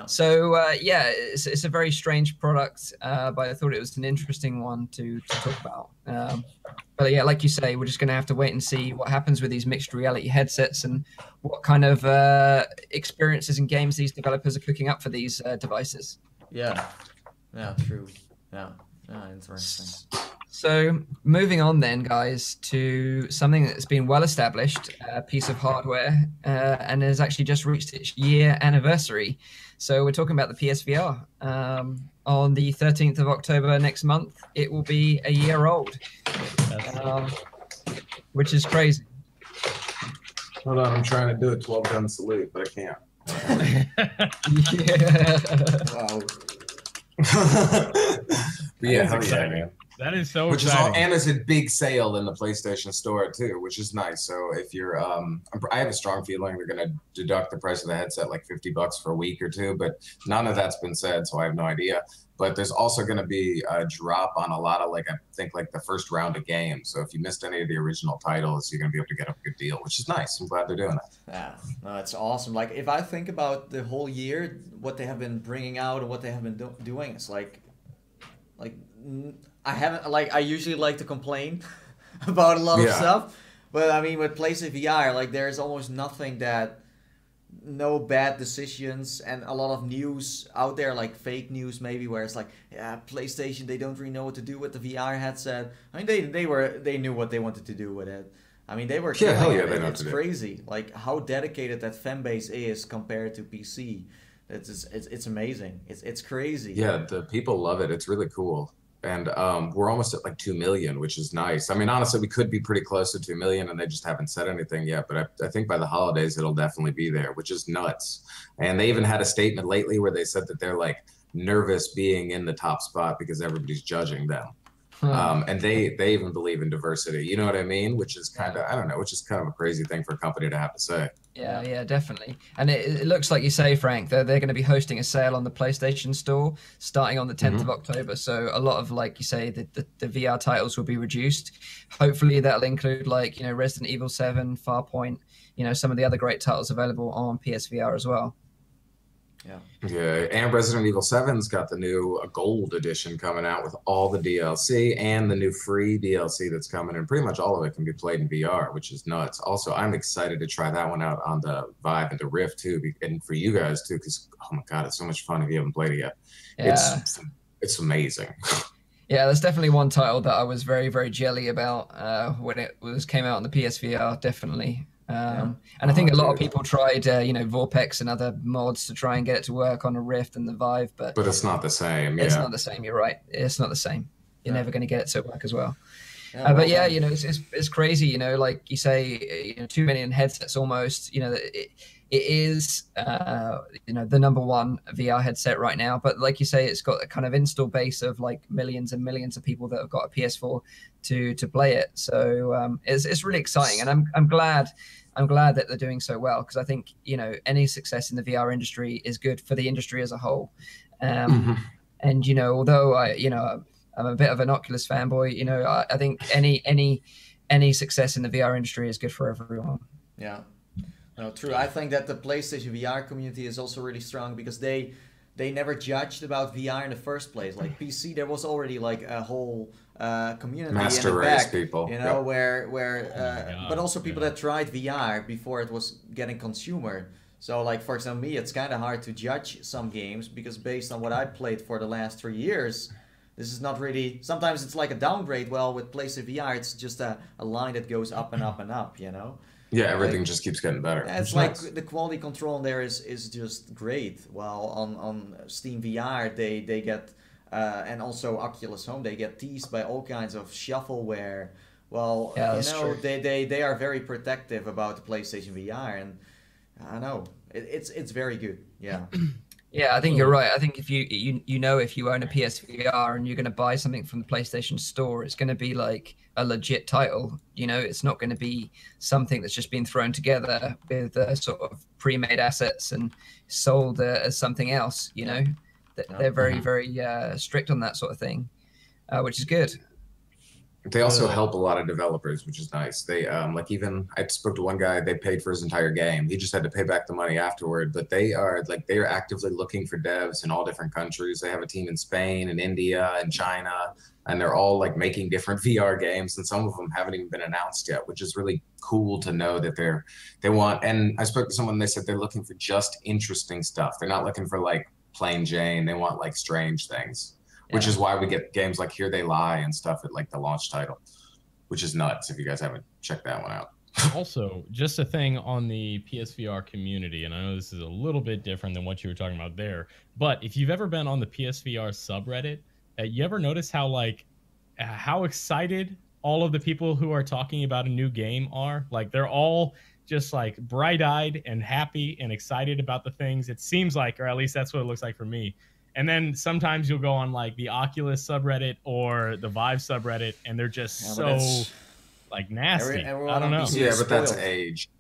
So it's a very strange product, but I thought it was an interesting one to talk about. But yeah, like you say, we're just going to have to wait and see what happens with these mixed reality headsets and what kind of experiences and games these developers are cooking up for these devices. Yeah, true. Yeah, interesting. So moving on then, guys, to something that's been well established, a piece of hardware, and has actually just reached its year anniversary. So we're talking about the PSVR. On the 13th of October next month, it will be a year old, which is crazy. Hold on, I'm trying to do a 12-gun salute, but I can't. Wow. Man. That is so which exciting. And it's a big sale in the PlayStation Store too, which is nice. So if you're, I have a strong feeling they're going to deduct the price of the headset like $50 for a week or two, but none of that's been said, so I have no idea. But there's also going to be a drop on a lot of I think the first round of games. So if you missed any of the original titles, you're going to be able to get a good deal, which is nice. I'm glad they're doing it. Yeah, no, it's awesome. Like if I think about the whole year, what they have been bringing out and what they have been doing, it's like I usually like to complain about a lot of stuff, but I mean with PlayStation VR, there's almost nothing no bad decisions and a lot of news out there, like fake news maybe, where it's PlayStation, they don't really know what to do with the VR headset. I mean they knew what they wanted to do with it. I mean they were they know it's crazy like how dedicated that fan base is compared to PC. It's amazing. It's crazy. Yeah, the people love it. It's really cool. And we're almost at 2 million, which is nice. I mean, honestly, we could be pretty close to 2 million, and they just haven't said anything yet. But I think by the holidays, it'll definitely be there, which is nuts. And they even had a statement lately where they said that they're nervous being in the top spot because everybody's judging them. And they even believe in diversity. You know what I mean? Which is kind of, I don't know, which is kind of a crazy thing for a company to have to say. Yeah, definitely. And it looks like you say, Frank, they're going to be hosting a sale on the PlayStation Store starting on the 10th of October. So a lot of, like you say, the VR titles will be reduced. Hopefully that'll include Resident Evil 7, Farpoint, some of the other great titles available on PSVR as well. Yeah, and Resident Evil 7's got the new gold edition coming out with all the DLC and the new free DLC that's coming, and pretty much all of it can be played in VR, which is nuts. Also, I'm excited to try that one out on the Vive and the Rift too, and for you guys too, because oh my god, it's so much fun if you haven't played it yet. Yeah. It's amazing. Yeah, there's definitely one title that I was very, very jelly about when it came out on the PSVR, definitely. And I think a lot of people tried, Vorpex and other mods to try and get it to work on a Rift and the Vive, but it's not the same. It's not the same. You're right. It's not the same. You're never going to get it to work as well. But it's crazy. Like you say, 2 million headsets almost. It is the number one VR headset right now. But like you say, it's got a kind of install base of millions and millions of people that have got a PS4 to play it. So it's really exciting, and I'm glad that they're doing so well, because I think any success in the VR industry is good for the industry as a whole. And although I'm a bit of an Oculus fanboy, I think any success in the VR industry is good for everyone. Yeah. No, true. I think that the PlayStation VR community is also really strong because they never judged about VR in the first place. Like PC, there was already a whole community master in the race back, people, where but also people that tried VR before it was getting consumer. So for example, me, it's kind of hard to judge some games because based on what I played for the last 3 years, this is not really. Sometimes it's like a downgrade. Well, with PlayStation VR, it's just a line that goes up and up and up. Yeah, everything just keeps getting better. It's the quality control in there is just great. While on Steam VR, they get, and also Oculus Home, they get teased by all kinds of shuffleware. Well, true. they are very protective about the PlayStation VR, and I know it's very good. Yeah. Yeah, I think you're right. I think if if you own a PSVR and you're going to buy something from the PlayStation Store, it's going to be a legit title. It's not going to be something that's just been thrown together with sort of pre-made assets and sold as something else. They're very, very strict on that sort of thing, which is good. They also help a lot of developers, which is nice. They like, even I spoke to one guy, they paid for his entire game. He just had to pay back the money afterward. But they are actively looking for devs in all different countries. They have a team in Spain and India and China, and they're all like making different VR games, and some of them haven't even been announced yet, which is really cool to know that they want. And I spoke to someone, they said they're looking for just interesting stuff. They're not looking for like plain Jane. They want like strange things. Which is why we get games like Here They Lie and stuff at like the launch title, which is nuts if you guys haven't checked that one out. Also, just a thing on the PSVR community, and I know this is a little bit different than what you were talking about there, but if you've ever been on the PSVR subreddit, you ever notice how excited all of the people who are talking about a new game are? Like, they're all just like bright-eyed and happy and excited about the things. It seems like, or at least that's what it looks like for me. And then sometimes you'll go on like the Oculus subreddit or the Vive subreddit, and they're just like nasty. I don't know. Yeah, but that's age.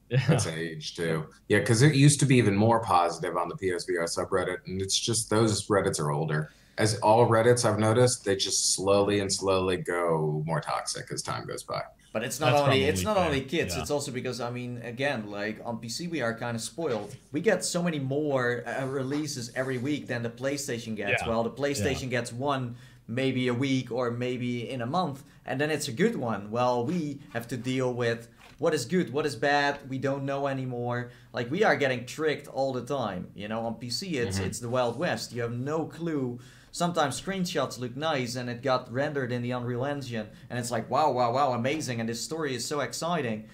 Yeah. That's age too. Yeah, because it used to be even more positive on the PSVR subreddit, and it's just those Reddits are older. As all Reddits I've noticed, they just slowly go more toxic as time goes by. But it's not only kids. Yeah. It's also because, I mean, again, like on PC we are kind of spoiled. We get so many more releases every week than the PlayStation gets. Yeah. Well, the PlayStation gets one maybe a week or maybe in a month, and then it's a good one. Well, we have to deal with what is good, what is bad. We don't know anymore. Like, we are getting tricked all the time. You know, on PC it's the Wild West. You have no clue. Sometimes screenshots look nice and it got rendered in the Unreal Engine and it's like, wow, wow, wow, amazing, and this story is so exciting.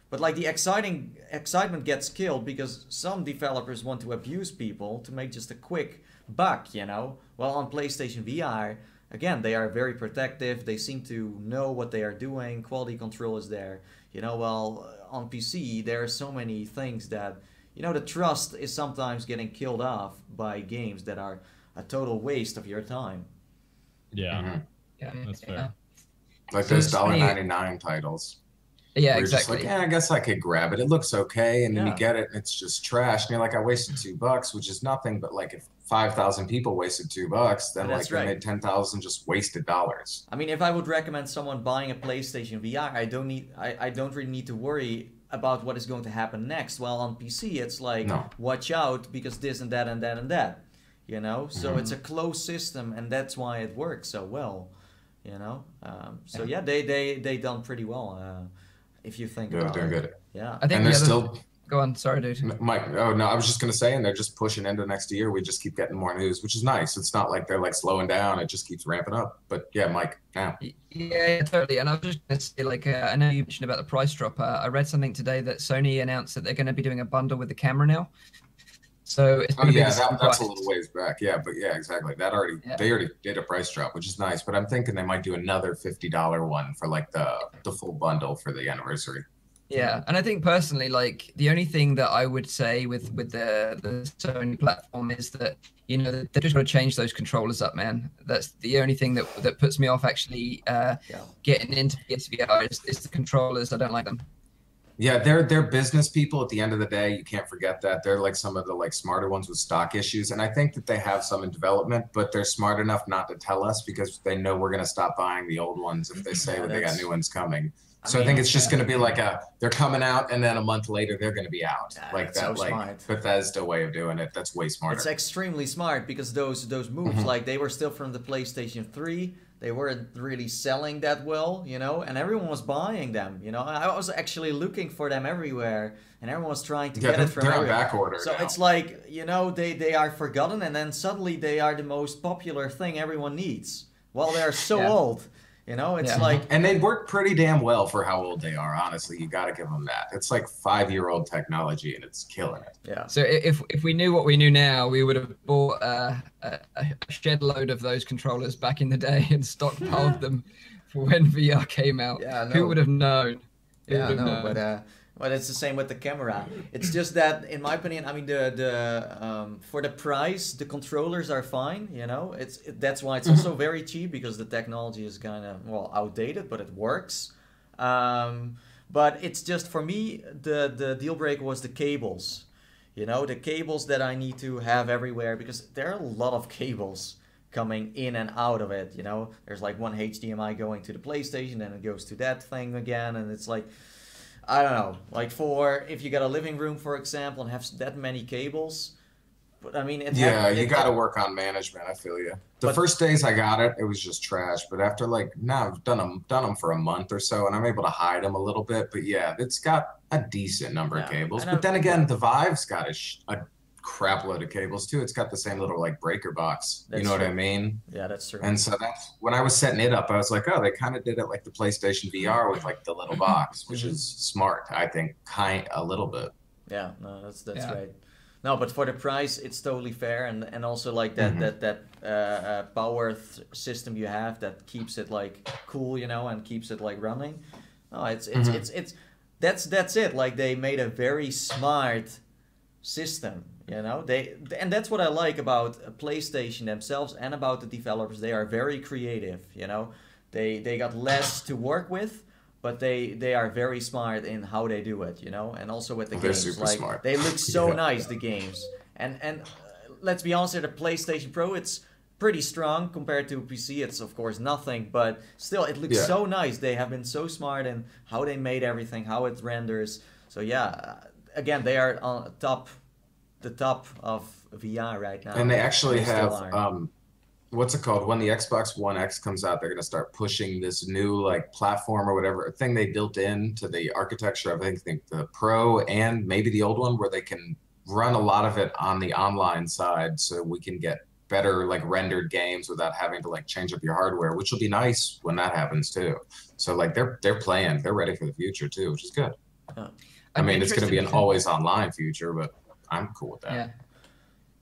But like, the excitement gets killed because some developers want to abuse people to make just a quick buck, you know? Well, on PlayStation VR, again, they are very protective. They seem to know what they are doing. Quality control is there. You know, well, on PC, there are so many things that, you know, the trust is sometimes getting killed off by games that are a total waste of your time. Yeah, that's fair. Like those $1.99 titles. Yeah, exactly. Just like, I guess I could grab it. It looks okay, and then you get it, and it's just trash. And you're like, I wasted $2, which is nothing. But like, if 5,000 people wasted $2, then like they made 10,000 just wasted dollars. I mean, if I would recommend someone buying a PlayStation VR, I don't really need to worry about what is going to happen next. Well, on PC, it's like, watch out because this and that and that and that. You know, so it's a closed system, and that's why it works so well. You know, so yeah, they done pretty well. If you think about they're it. Good. Yeah, I think and they're still. Go on, sorry, dude. Mike, oh no, I was just gonna say, and they're just pushing into next year. We just keep getting more news, which is nice. It's not like they're like slowing down; it just keeps ramping up. But yeah, Mike, now. Yeah, totally. And I was just gonna say, like, I know you mentioned about the price drop. I read something today that Sony announced that they're going to be doing a bundle with the camera now. So it's that's a little ways back. Yeah, but yeah, exactly. They already did a price drop, which is nice. But I'm thinking they might do another $50 one for like the full bundle for the anniversary. Yeah, and I think personally, like, the only thing that I would say with the Sony platform is that, you know, they've just got to change those controllers up, man. That's the only thing that puts me off actually getting into PSVR is the controllers. I don't like them. Yeah, they're business people at the end of the day. You can't forget that. They're like some of the like smarter ones with stock issues. And I think that they have some in development, but they're smart enough not to tell us because they know we're going to stop buying the old ones if they say that they got new ones coming. So I think it's just going to be like they're coming out and then a month later they're going to be out. Like that, so like smart. Bethesda way of doing it. That's way smarter. It's extremely smart because those moves, like, they were still from the PlayStation 3. They weren't really selling that well, you know, and everyone was buying them, you know. I was actually looking for them everywhere, and everyone was trying to get it from everywhere. They're on back order So now. It's like, you know, they are forgotten, and then suddenly they are the most popular thing everyone needs. Well, they're so old. You know, it's like... And they work pretty damn well for how old they are, honestly. You got to give them that. It's like 5-year-old technology, and it's killing it. Yeah. So if we knew what we knew now, we would have bought a shed load of those controllers back in the day and stockpiled them for when VR came out. Yeah, Who would have known? But it's the same with the camera. It's just that, in my opinion, I mean, for the price, the controllers are fine. You know, that's why it's also very cheap, because the technology is kind of, well, outdated, but it works. But it's just, for me, the deal breaker was the cables. You know, the cables that I need to have everywhere, because there are a lot of cables. coming in and out of it, you know. There's like one HDMI going to the PlayStation, then it goes to that thing again, and it's like, I don't know, like for if you got a living room, for example, and have that many cables. But I mean, you got to work on management. I feel you. The first days I got it, it was just trash. But after like now I've done them for a month or so, and I'm able to hide them a little bit. But yeah, it's got a decent number of cables. But then again, the Vive's got a crap load of cables too. It's got the same little like breaker box. You know what I mean? Yeah, that's true. And so that's when I was setting it up, I was like, oh, they kind of did it like the PlayStation VR with like the little box, which is smart. I think a little bit. Yeah, no, that's right. No, but for the price, it's totally fair, and also like that power system you have that keeps it like cool, you know, and keeps it like running. No, it's that's it. Like they made a very smart system, you know. And that's what I like about PlayStation themselves and about the developers. They are very creative, you know. They got less to work with. But they are very smart in how they do it, you know, and also with the games. Super like smart. They look so nice, the games, and let's be honest, the PlayStation Pro, it's pretty strong compared to PC. It's of course nothing, but still, it looks so nice. They have been so smart in how they made everything, how it renders. So yeah, again, they are on the top of VR right now. And they actually have what's it called? When the Xbox One X comes out, they're going to start pushing this new like platform or whatever thing they built into the architecture of, I think the Pro and maybe the old one, where they can run a lot of it on the online side, so we can get better like rendered games without having to like change up your hardware, which will be nice when that happens too. So like they're ready for the future too, which is good. I mean, it's going to be an always online future, but I'm cool with that. Yeah.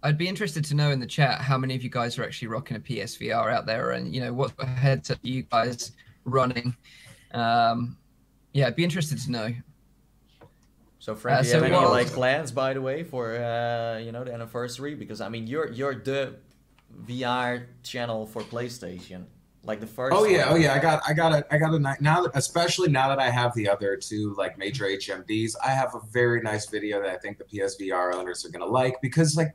I'd be interested to know in the chat how many of you guys are actually rocking a PSVR out there, and you know what headset are you guys running. Yeah, I'd be interested to know. So Frank, do you have any like plans, by the way, for you know, the anniversary? Because I mean, you're the VR channel for PlayStation. Like the first. Oh yeah. I got a now that, especially now that I have the other two like major HMDs, I have a very nice video that I think the PSVR owners are gonna like, because like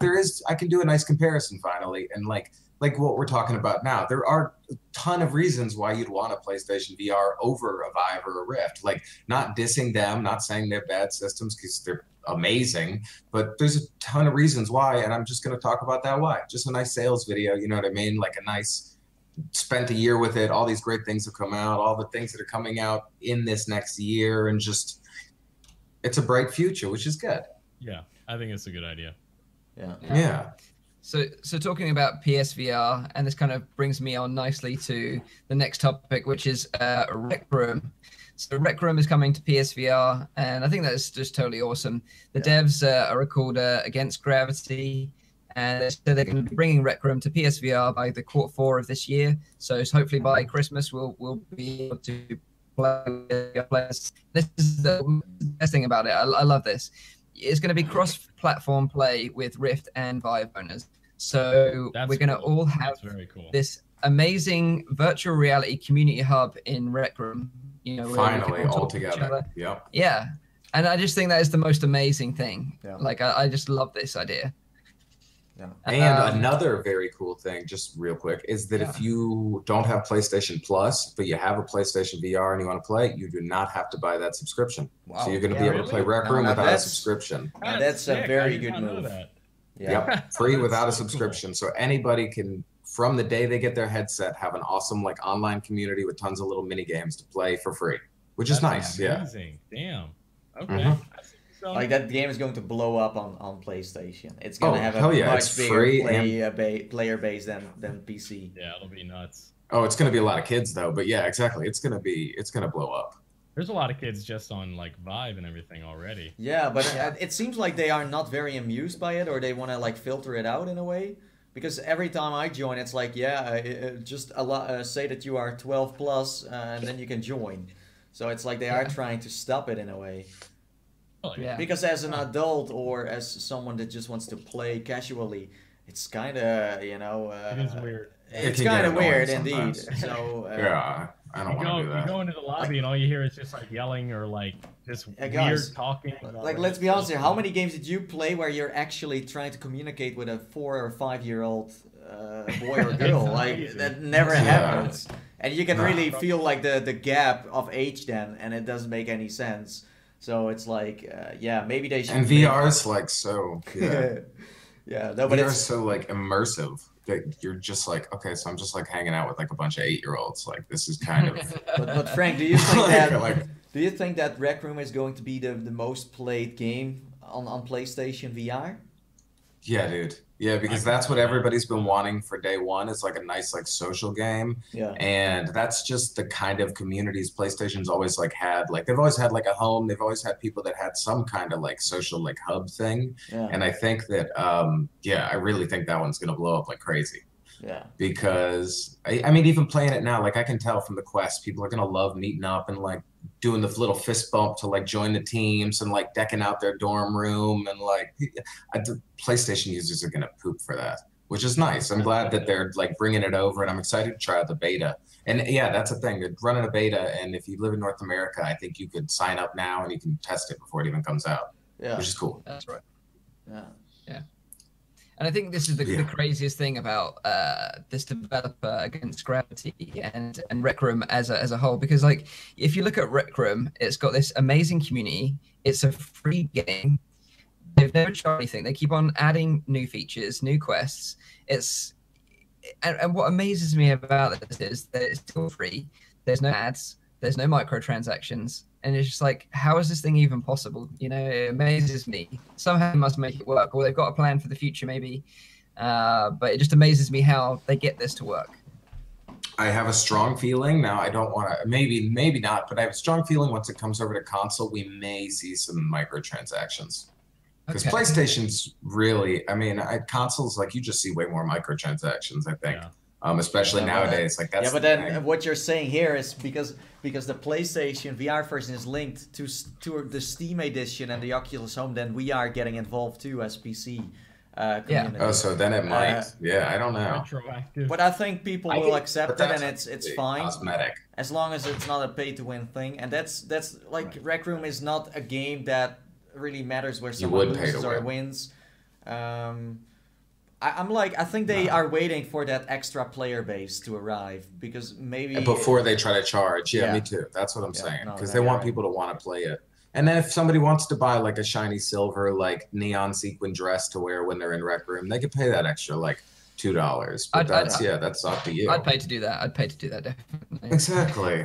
I can do a nice comparison finally, and like what we're talking about now, there are a ton of reasons why you'd want a PlayStation VR over a Vive or a Rift. Like, not dissing them, not saying they're bad systems, because they're amazing, but there's a ton of reasons why, and I'm just gonna talk about that why. Just a nice sales video, you know what I mean? Like a nice. Spent a year with it, all these great things have come out, all the things that are coming out in this next year, and just it's a bright future, which is good. Yeah, I think it's a good idea. Yeah. So talking about PSVR, and this kind of brings me on nicely to the next topic, which is Rec Room. So Rec Room is coming to PSVR, and I think that's just totally awesome. The devs are called Against Gravity. And so they're going to be bringing Rec Room to PSVR by the Q4 of this year. So hopefully by Christmas we'll be able to play. This is the best thing about it. I love this. It's going to be cross-platform play with Rift and Vive owners. So we're going to all have this amazing virtual reality community hub in Rec Room. You know, finally all together. Yep. Yeah, and I just think that is the most amazing thing. Yeah. Like I just love this idea. Yeah. And another very cool thing, just real quick, is that if you don't have PlayStation Plus, but you have a PlayStation VR and you want to play, you do not have to buy that subscription. Wow. So you're going to be able to play Rec Room without a subscription. That's a very good move. Yep, free without a subscription. Cool. So anybody can, from the day they get their headset, have an awesome like online community with tons of little mini games to play for free, which is nice. Amazing. Yeah. Damn. Okay. Like that game is going to blow up on PlayStation. It's going to have a much bigger player base than PC. Yeah, it'll be nuts. Oh, it's going to be a lot of kids though. But yeah, exactly. It's going to blow up. There's a lot of kids just on like Vive and everything already. Yeah, but it seems like they are not very amused by it, or they want to like filter it out in a way. Because every time I join, it's like, just say that you are 12 plus, and then you can join. So it's like they are trying to stop it in a way. Yeah. Because as an adult or as someone that just wants to play casually, it's kind of, you know... it is weird. It's kind of weird indeed. So yeah, I don't want to do that. You go into the lobby and all you hear is just like yelling or like just weird talking. Like, let's be honest here. How many games did you play where you're actually trying to communicate with a 4 or 5 year old boy or girl. Like that never happens, and you can really feel like the gap of age then, and it doesn't make any sense. So it's like, maybe they should. And VR is like so. Yeah, no, but VR it's is so like immersive that you're just like, okay, so I'm just like hanging out with like a bunch of 8-year-olds. Like this is kind of. but Frank, do you think that do you think that Rec Room is going to be the most played game on PlayStation VR? Yeah, dude. Yeah, because that's what everybody's been wanting for day one. It's like a nice like social game. Yeah. And that's just the kind of communities PlayStation's always like had. Like they've always had like a home. They've always had people that had some kind of like social like hub thing. Yeah. And I think that I really think that one's gonna blow up like crazy. Yeah. Because I mean, even playing it now, like I can tell from the Quest, people are gonna love meeting up and like doing the little fist bump to like join the teams and like decking out their dorm room, and like the PlayStation users are gonna poop for that, which is nice. I'm glad that they're like bringing it over, and I'm excited to try out the beta. And yeah, that's the thing, they're running a beta, and if you live in North America, I think you could sign up now and you can test it before it even comes out. Yeah, which is cool. That's right. Yeah. And I think this is the craziest thing about this developer against Gravity and Rec Room as a whole, because like if you look at Rec Room, it's got this amazing community. It's a free game. They've never tried anything. They keep on adding new features, new quests. And what amazes me about this is that it's still free. There's no ads. There's no microtransactions. And it's just like, how is this thing even possible? You know, it amazes me. Somehow they must make it work, or they've got a plan for the future maybe. But it just amazes me how they get this to work. I have a strong feeling, now I don't want to, maybe not, but I have a strong feeling once it comes over to console, we may see some microtransactions. Because PlayStation's really, I mean, consoles, like you just see way more microtransactions, I think. Yeah. Especially nowadays, like that's. Yeah, but then what you're saying here is because the PlayStation VR version is linked to the Steam edition and the Oculus Home, then we are getting involved too as PC community. Oh, so then it might. I don't know. Retroactive. But I think people will accept it, and it's fine. Cosmetic. As long as it's not a pay-to-win thing, and that's like Rec Room is not a game that really matters where someone loses or wins. I think they are waiting for that extra player base to arrive, because maybe before they try to charge. Yeah, me too. That's what I'm saying, because they want people to want to play it. And then if somebody wants to buy like a shiny silver like neon sequin dress to wear when they're in Rec Room, they could pay that extra like $2. But that's up to you. I'd pay to do that. Definitely. Exactly.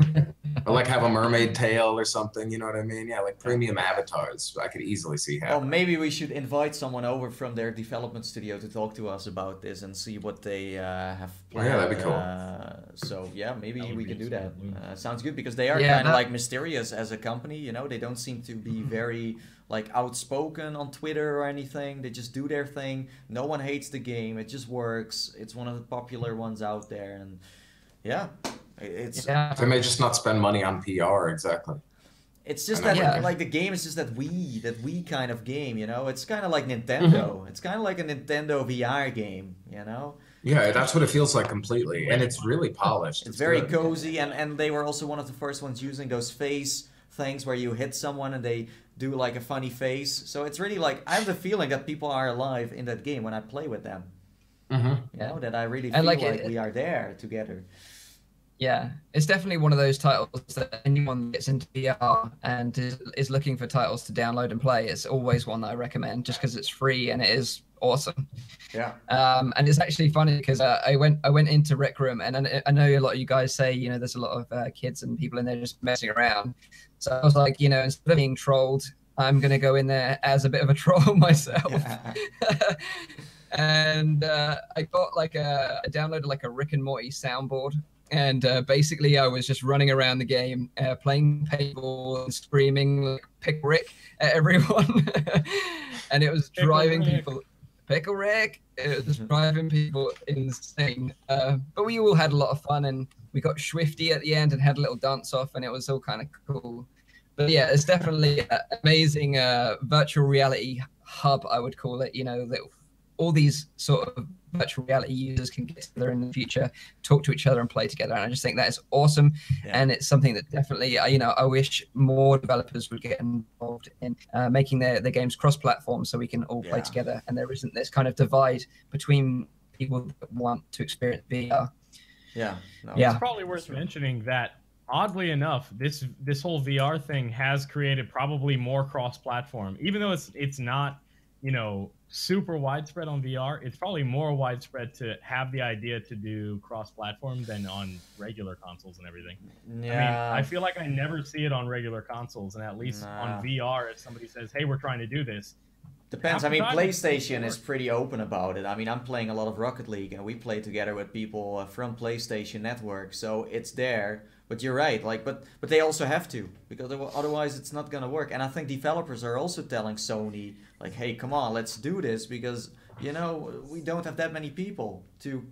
Or like have a mermaid tail or something, you know what I mean? Yeah, like premium avatars. I could easily see happening. Well, maybe we should invite someone over from their development studio to talk to us about this and see what they have planned. Yeah, that'd be cool. So yeah, maybe we can do that. Sounds good, because they are kind of like mysterious as a company, you know? They don't seem to be very like outspoken on Twitter or anything. They just do their thing. No one hates the game. It just works. It's one of the popular ones out there, and they may just not spend money on PR. Exactly. It's just that like the game is just that Wii kind of game, you know. It's kind of like Nintendo. It's kind of like a Nintendo VR game, you know. Yeah, that's what it feels like completely, and it's really polished. It's very cozy, and they were also one of the first ones using those face things where you hit someone and they do like a funny face. So it's really like, I have the feeling that people are alive in that game when I play with them. You know, that I really feel like we are there together. Yeah, it's definitely one of those titles that anyone that gets into VR and is looking for titles to download and play, it's always one that I recommend, just because it's free and it is awesome. Yeah. And it's actually funny because I went into Rec Room, and I know a lot of you guys say, you know, there's a lot of kids and people in there just messing around. So I was like, you know, instead of being trolled, I'm going to go in there as a bit of a troll myself. And I got I downloaded like a Rick and Morty soundboard. And basically, I was just running around the game, playing paintball and screaming like "Pick Rick" at everyone, and it was driving people. Pickle Rick! It was driving people insane. But we all had a lot of fun, and we got swifty at the end and had a little dance off, and it was all kind of cool. But yeah, it's definitely an amazing virtual reality hub, I would call it. You know, that all these sort of virtual reality users can get together in the future, talk to each other and play together. And I just think that is awesome. And it's something that definitely, you know, I wish more developers would get involved in making their games cross-platform so we can all play together. And there isn't this kind of divide between people that want to experience VR. Yeah, no, yeah. It's probably worth mentioning that, oddly enough, this whole VR thing has created probably more cross-platform. Even though it's not, you know, super widespread on VR, it's probably more widespread to have the idea to do cross-platform than on regular consoles and everything. Yeah. I mean, I feel like I never see it on regular consoles, and at least on VR, if somebody says, "Hey, we're trying to do this." Depends. I mean, PlayStation is pretty open about it. I mean, I'm playing a lot of Rocket League, and we play together with people from PlayStation Network, so it's there. But you're right, like, but they also have to, because otherwise it's not gonna work. And I think developers are also telling Sony, like, hey, come on, let's do this, because, you know, we don't have that many people to.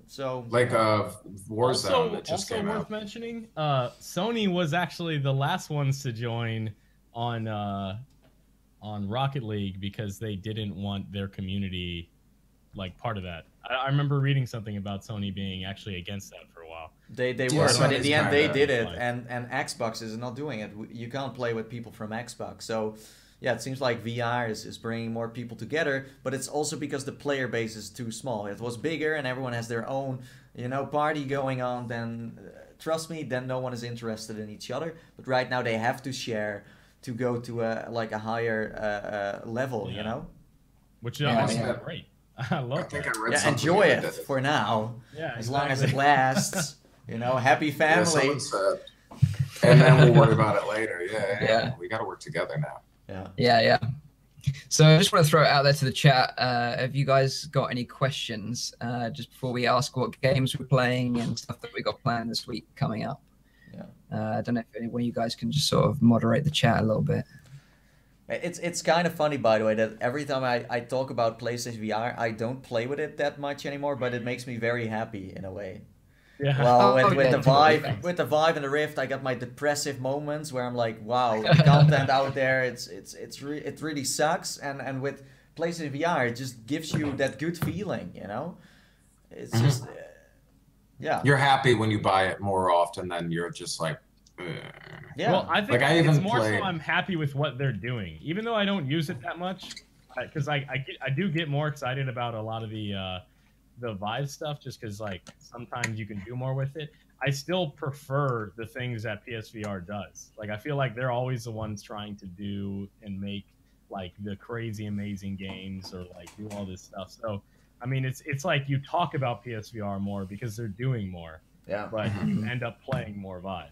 So like Warzone that just came out. Also worth mentioning, Sony was actually the last ones to join on Rocket League because they didn't want their community like part of that. I remember reading something about Sony being actually against that for a while. They were, but in the end they did it, and Xbox is not doing it. You can't play with people from Xbox, so yeah, it seems like VR is bringing more people together, but it's also because the player base is too small. If it was bigger and everyone has their own, you know, party going on, then trust me, then no one is interested in each other. But right now they have to share to go to a higher level, you know? Which is great. I love that. I read enjoy it for now. Yeah, as long as it lasts. You know, happy family. And then we'll worry about it later. Yeah. We got to work together now. Yeah. So I just want to throw it out there to the chat. Have you guys got any questions just before we ask what games we're playing and stuff that we got planned this week coming up? I don't know if any one of you guys can just sort of moderate the chat a little bit. It's kind of funny, by the way, that every time I talk about PlayStation VR, I don't play with it that much anymore, but it makes me very happy in a way. Yeah. Well, with the Vive and the Rift, I got my depressive moments where I'm like, wow, the content out there, it really sucks. And with PlayStation VR, it just gives you that good feeling, you know? It's just, yeah. You're happy when you buy it more often than you're just like, yeah. Well, I think it's more so I'm happy with what they're doing, even though I don't use it that much, because I do get more excited about a lot of the Vive stuff, just because like sometimes you can do more with it. I still prefer the things that PSVR does. Like I feel like they're always the ones trying to do and make like the crazy amazing games or like do all this stuff. So I mean, it's like you talk about PSVR more because they're doing more. Yeah. But you end up playing more Vive.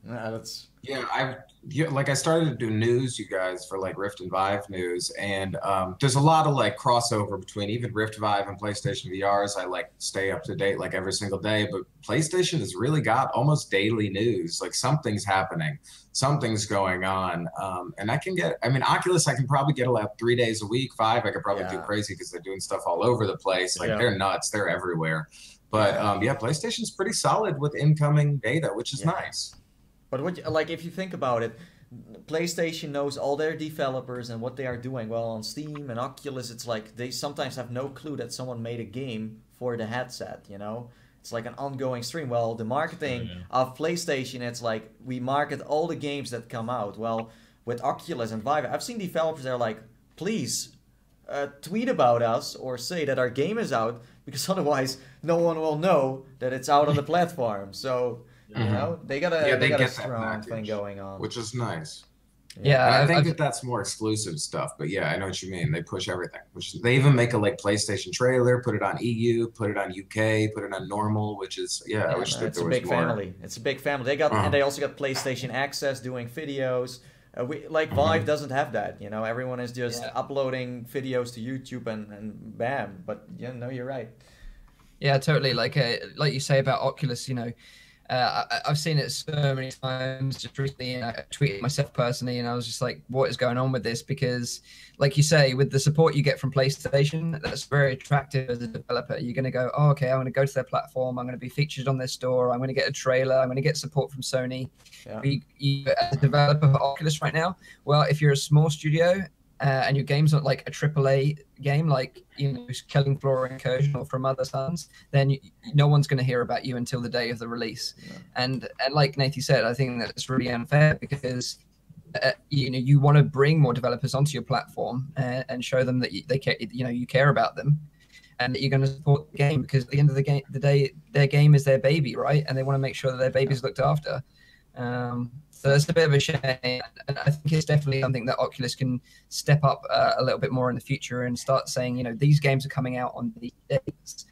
I started to do news, you guys, for like Rift and Vive news, and there's a lot of like crossover between even Rift, Vive, and PlayStation VRs. I like stay up to date like every single day, but PlayStation has really got almost daily news. Like something's happening, something's going on, and Oculus I can probably get like 3 days a week. Vive I could probably do crazy because they're doing stuff all over the place. Like they're nuts, they're everywhere. But PlayStation's pretty solid with incoming data, which is nice. But if you think about it, PlayStation knows all their developers and what they are doing. Well, on Steam and Oculus, it's like they sometimes have no clue that someone made a game for the headset, you know? It's like an ongoing stream. Well, the marketing of PlayStation, it's like we market all the games that come out. Well, with Oculus and Vive, I've seen developers that are like, please tweet about us or say that our game is out, because otherwise no one will know that it's out on the platform. So, you know, they got a strong thing going on. Which is nice. Yeah, I think that's more exclusive stuff, but yeah, I know what you mean. They push everything. They even make a like PlayStation trailer, put it on EU, put it on UK, put it on normal, which is I wish that there was more. It's a big family. It's a big family. They got and they also got PlayStation Access doing videos. Vive doesn't have that, you know. Everyone is just uploading videos to YouTube and bam. But you're right. Yeah, totally. Like you say about Oculus, you know, I've seen it so many times just recently, and I tweeted myself personally, and I was just like, what is going on with this? Because like you say, with the support you get from PlayStation, that's very attractive as a developer. You're going to go, oh, okay, I'm going to go to their platform. I'm going to be featured on their store. I'm going to get a trailer. I'm going to get support from Sony. You, as a developer for Oculus right now, well, if you're a small studio and your game's not like a AAA game, like, you know, Killing Floor Incursion or From Other Suns, then no one's going to hear about you until the day of the release. And like Nathie said, I think that's really unfair because you want to bring more developers onto your platform and show them that you care about them. and that you're going to support the game, because at the end of the day, their game is their baby, right? And they want to make sure that their baby's looked after. So it's a bit of a shame, and I think it's definitely something that Oculus can step up a little bit more in the future and start saying, you know, these games are coming out on these dates.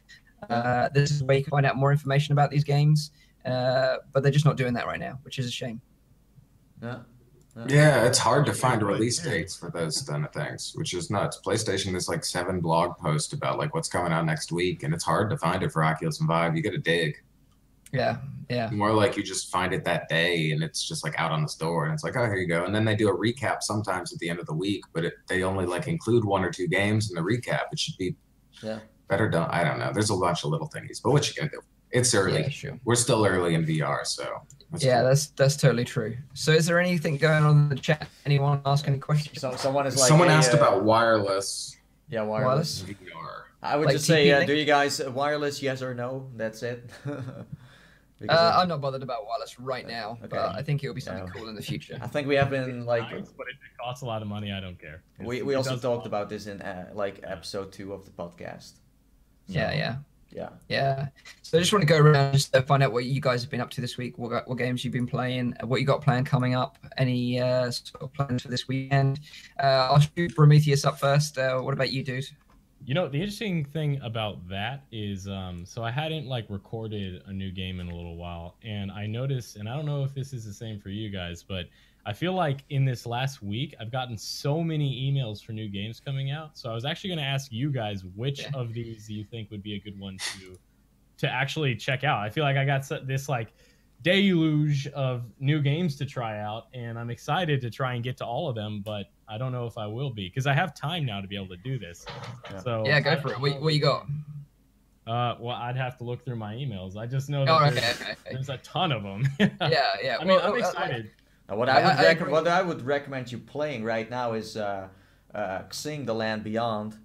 This is where you can find out more information about these games, but they're just not doing that right now, which is a shame. Yeah, it's hard to find release dates for those kind of things, which is nuts. PlayStation, there's like 7 blog posts about like what's coming out next week, and it's hard to find it for Oculus and Vive. You got to dig. Yeah. More like you just find it that day, and it's just like out on the store, and it's like, oh, here you go. And then they do a recap sometimes at the end of the week, but they only like include 1 or 2 games in the recap. It should be better done. I don't know. There's a bunch of little thingies, but what you gonna do? It's early. Yeah, sure. We're still early in VR, so. Yeah, cool. That's totally true. So is there anything going on in the chat? Anyone ask any questions? So someone asked about wireless. Yeah, wireless. VR. I would just say, do you guys wireless, yes or no? That's it. I'm not bothered about wireless right now, but I think it'll be something cool in the future. I think we have been like, but if it costs a lot of money, I don't care. We also talked about this in like episode 2 of the podcast. So, yeah. So I just want to go around just to find out what you guys have been up to this week, what games you've been playing, what you got planned coming up, any sort of plans for this weekend. I'll shoot Prometheus up first. What about you, dude? You know, the interesting thing about that is, so I hadn't like recorded a new game in a little while, and I noticed, and I don't know if this is the same for you guys, but I feel like in this last week, I've gotten so many emails for new games coming out. So I was actually going to ask you guys, which of these do you think would be a good one to actually check out? I feel like I got this like deluge of new games to try out, and I'm excited to try and get to all of them, but I don't know if I will be, because I have time now to be able to do this. So yeah, go for it. What you got? Well, I'd have to look through my emails. I just know that there's a ton of them. Yeah. I mean, I'm excited. What I would recommend you playing right now is Seeing the Land Beyond.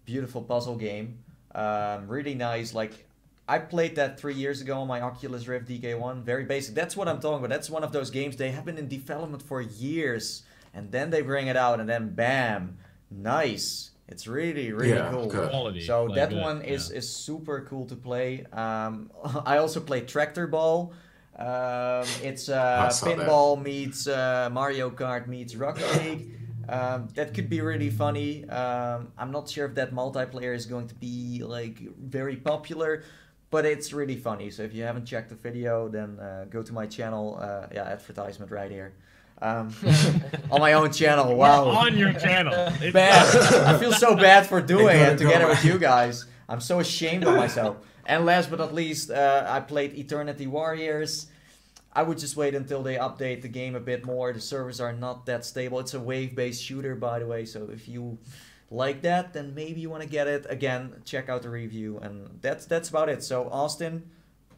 Beautiful puzzle game. Really nice. Like, I played that 3 years ago on my Oculus Rift DK1. Very basic. That's what I'm talking about. That's one of those games. They have been in development for years, and then they bring it out, and then bam, nice. It's really cool. Quality, so like that one is super cool to play. I also played Tractor Ball. It's pinball meets Mario Kart meets Rocket League. That could be really funny. I'm not sure if that multiplayer is going to be like very popular, but it's really funny. So if you haven't checked the video, then go to my channel. Advertisement right here. On my own channel. Wow. On your channel. It's bad. I feel so bad for doing it together with you guys. I'm so ashamed of myself. And last but not least, I played Eternity Warriors. I would just wait until they update the game a bit more. The servers are not that stable. It's a wave-based shooter, by the way. So if you like that, then maybe you want to get it. Again, check out the review. And that's about it. So Austin,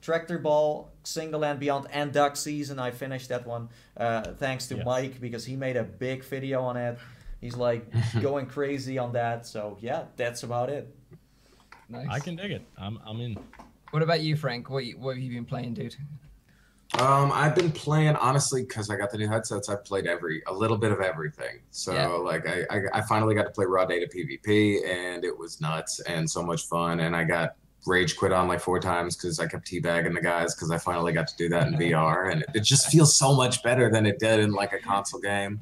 Tractor Ball, Seeing the Land Beyond, and Duck Season. I finished that one thanks to Mike, because he made a big video on it. He's like going crazy on that. So yeah, that's about it. Nice. I can dig it. I'm in. What about you, Frank? What have you been playing, dude? I've been playing, honestly, because I got the new headsets. I've played a little bit of everything. So like I finally got to play raw data PvP, and it was nuts and so much fun. And I got rage quit on like 4 times because I kept teabagging the guys, because I finally got to do that in VR, and it just feels so much better than it did in like a console game.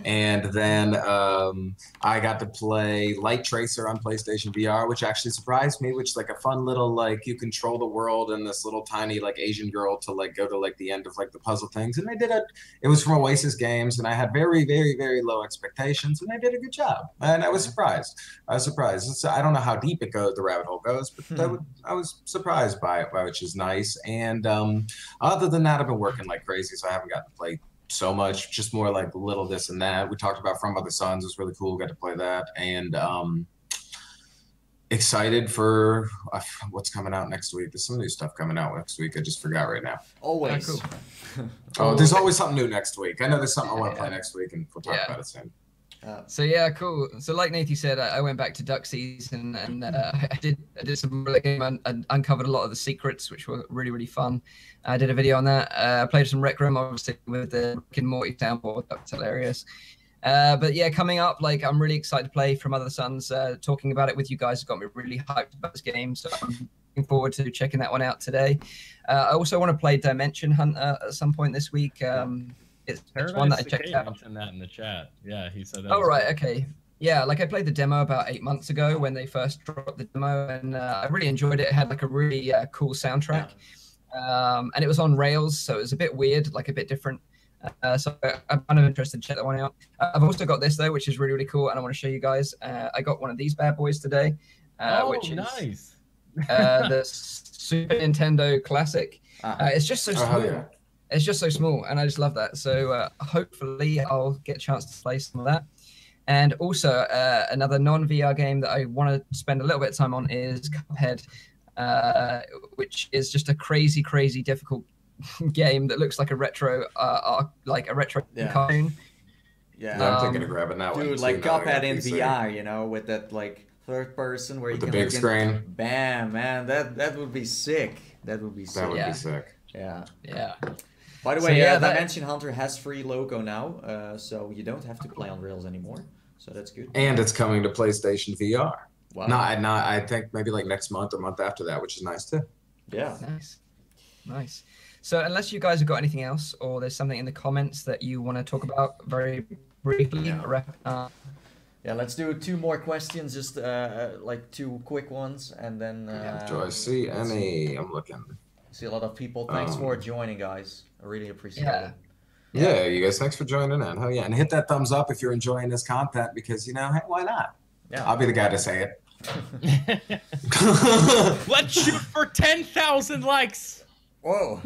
And then I got to play Light Tracer on PlayStation VR, which actually surprised me, which is like a fun little, like, you control the world and this little tiny like Asian girl to like go to like the end of like the puzzle things, and they did it. It was from Oasis Games, and I had very, very, very low expectations, and they did a good job, and I was surprised. I don't know how deep it goes, the rabbit hole goes, but I was surprised by it, which is nice. And other than that, I've been working like crazy, so I haven't gotten to play so much, just more like little this and that. We talked about From Other Suns. It was really cool. Got to play that. And excited for what's coming out next week. There's some new stuff coming out next week. I just forgot right now. Always. Cool. There's always something new next week. I know there's something I want to play next week, and we'll talk about it soon. So yeah, cool. So like Nathie said, I went back to Duck Season, and I did some really game and uncovered a lot of the secrets, which were really, really fun. I did a video on that. I played some Rec Room, obviously, with the Rick and Morty soundboard. That was hilarious. But yeah, coming up, like I'm really excited to play From Other Suns. Talking about it with you guys has got me really hyped about this game, so I'm looking forward to checking that one out today. I also want to play Dimension Hunter at some point this week. It's one that I checked out. Mentioned that in the chat. Yeah, he said that. Oh right, okay. Yeah, like I played the demo about 8 months ago when they first dropped the demo, and I really enjoyed it. It had like a really cool soundtrack, and it was on Rails, so it was a bit weird, like a bit different. So I'm kind of interested to check that one out. I've also got this though, which is really, really cool, and I want to show you guys. I got one of these bad boys today, which is nice. The Super Nintendo Classic. It's just so small. Yeah. It's just so small, and I just love that. So hopefully I'll get a chance to play some of that. And also another non-VR game that I want to spend a little bit of time on is Cuphead, which is just a crazy, crazy difficult game that looks like a retro, cartoon. Yeah, I'm thinking of grabbing that one. Dude, like Cuphead in VR, you know, with that like third person where you can the big screen. Bam, man, that would be sick. That would be sick. That would be sick. Yeah. Yeah. By the way, Dimension Hunter has free logo now, so you don't have to play on Rails anymore. So that's good. And it's coming to PlayStation VR. Wow. I think maybe like next month or month after that, which is nice too. Yeah. Nice. So unless you guys have got anything else, or there's something in the comments that you want to talk about very briefly. Yeah, let's do 2 more questions, just like 2 quick ones, and then. Do I see any? I'm looking. See a lot of people. Thanks for joining, guys. I really appreciate it. Yeah, you guys, thanks for joining in. Hell yeah. And hit that thumbs up if you're enjoying this content, because, you know, hey, why not? Yeah. I'll be the guy to say it. Let's shoot for 10,000 likes. Whoa.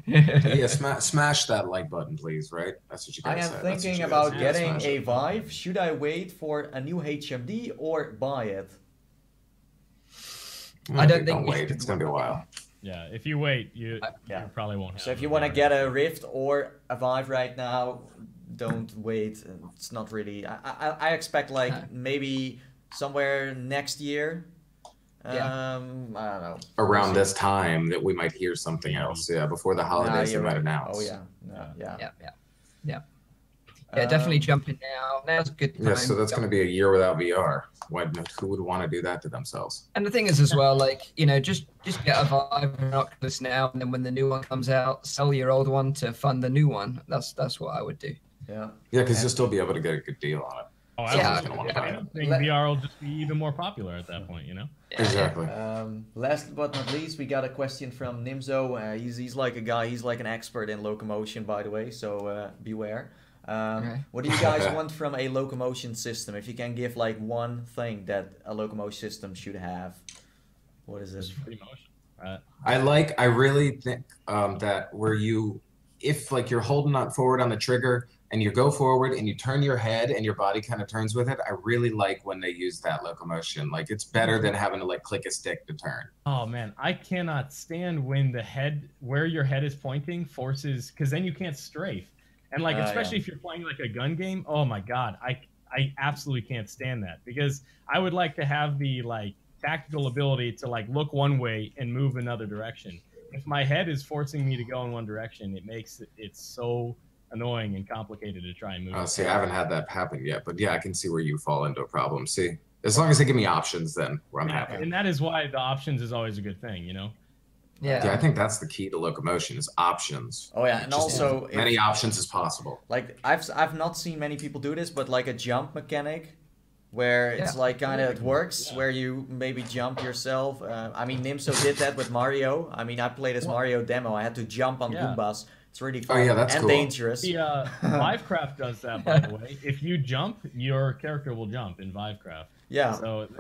Yeah, smash that like button, please, right? That's what you gotta say. I am thinking about getting a Vive. Should I wait for a new HMD or buy it? I don't think wait. It's going to be a while. Yeah, if you wait, you probably won't have. So if you want to get a Rift or a Vive right now, don't wait. It's not really. I expect like maybe somewhere next year. I don't know. Around this time that we might hear something else. Yeah, before the holidays they might announce. Oh yeah. Yeah, definitely jump in now. Now's a good time. Yeah, so that's going to be a year without VR. Who would want to do that to themselves? And the thing is as well, like, you know, just get a Vive and an Oculus now, and then when the new one comes out, sell your old one to fund the new one. That's what I would do. Yeah. Yeah, because you'll still be able to get a good deal on it. Oh, I think VR will just be even more popular at that point, you know? Exactly. Last but not least, we got a question from Nimzo. He's like a guy, he's like an expert in locomotion, by the way, so beware. What do you guys want from a locomotion system? If you can give like one thing that a locomotion system should have, what is it? Free motion. I really think that if like you're holding on forward on the trigger and you go forward and you turn your head and your body kind of turns with it, I really like when they use that locomotion. Like it's better than having to like click a stick to turn. Oh man, I cannot stand when where your head is pointing forces, because then you can't strafe. And like, especially if you're playing like a gun game, oh my God, I absolutely can't stand that, because I would like to have the like tactical ability to like look one way and move another direction. If my head is forcing me to go in one direction, it makes it so annoying and complicated to try and move. See, I haven't had that happen yet, but yeah, I can see where you fall into a problem. See, as long as they give me options, then I'm happy. And that is why the options is always a good thing, you know? Yeah, I think that's the key to locomotion is options. Oh yeah, and just also many options as possible. Like I've not seen many people do this, but like a jump mechanic, where it's like kind of it works, where you maybe jump yourself. I mean, Nimso did that with Mario. I mean, I played as Mario demo. I had to jump on Goombas. It's really fun that's and cool. dangerous. The Vivecraft does that, by the way. If you jump, your character will jump in Vivecraft. Yeah. So it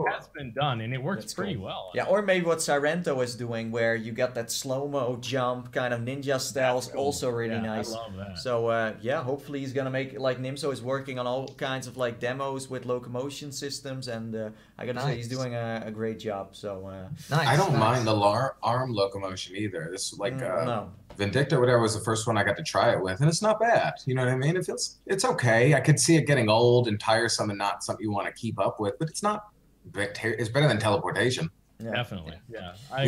has been done, and it works pretty well. Yeah, or maybe what Sirento is doing, where you got that slow-mo jump, kind of ninja styles, also really nice. I love that. So yeah, hopefully he's gonna make, like Nimso is working on all kinds of like demos with locomotion systems, and I gotta say he's doing a great job. So I don't mind the arm locomotion either. This like Vindicta, whatever, was the first one I got to try it with, and it's not bad. You know what I mean? It's okay. I could see it getting old and tiresome and not something you want to keep up with, but it's not. It's better than teleportation. Yeah. Definitely. Yeah. I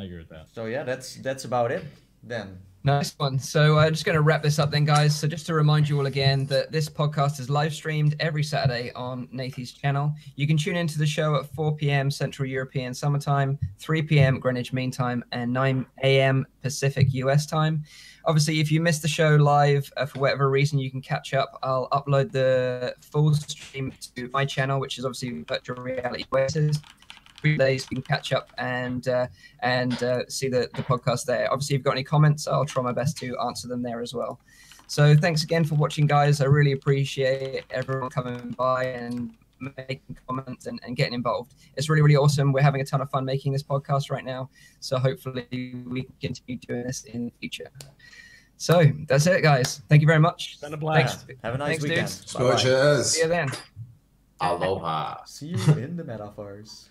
agree with that. So yeah, that's about it then. Nice one. So I'm just going to wrap this up then, guys. So just to remind you all again that this podcast is live streamed every Saturday on Nathie's channel. You can tune into the show at 4 p.m. Central European Summer Time, 3 p.m. Greenwich Mean Time, and 9 a.m. Pacific US Time. Obviously, if you missed the show live for whatever reason, you can catch up. I'll upload the full stream to my channel, which is obviously Virtual Reality Oasis. Days you can catch up and see the podcast there. Obviously, if you've got any comments, I'll try my best to answer them there as well. So thanks again for watching, guys. I really appreciate everyone coming by and making comments and getting involved. It's really, really awesome. We're having a ton of fun making this podcast right now. So hopefully we can continue doing this in the future. So that's it, guys. Thank you very much. Been a blast. Have a nice weekend. Bye. See you then. Aloha. See you in the metaphors.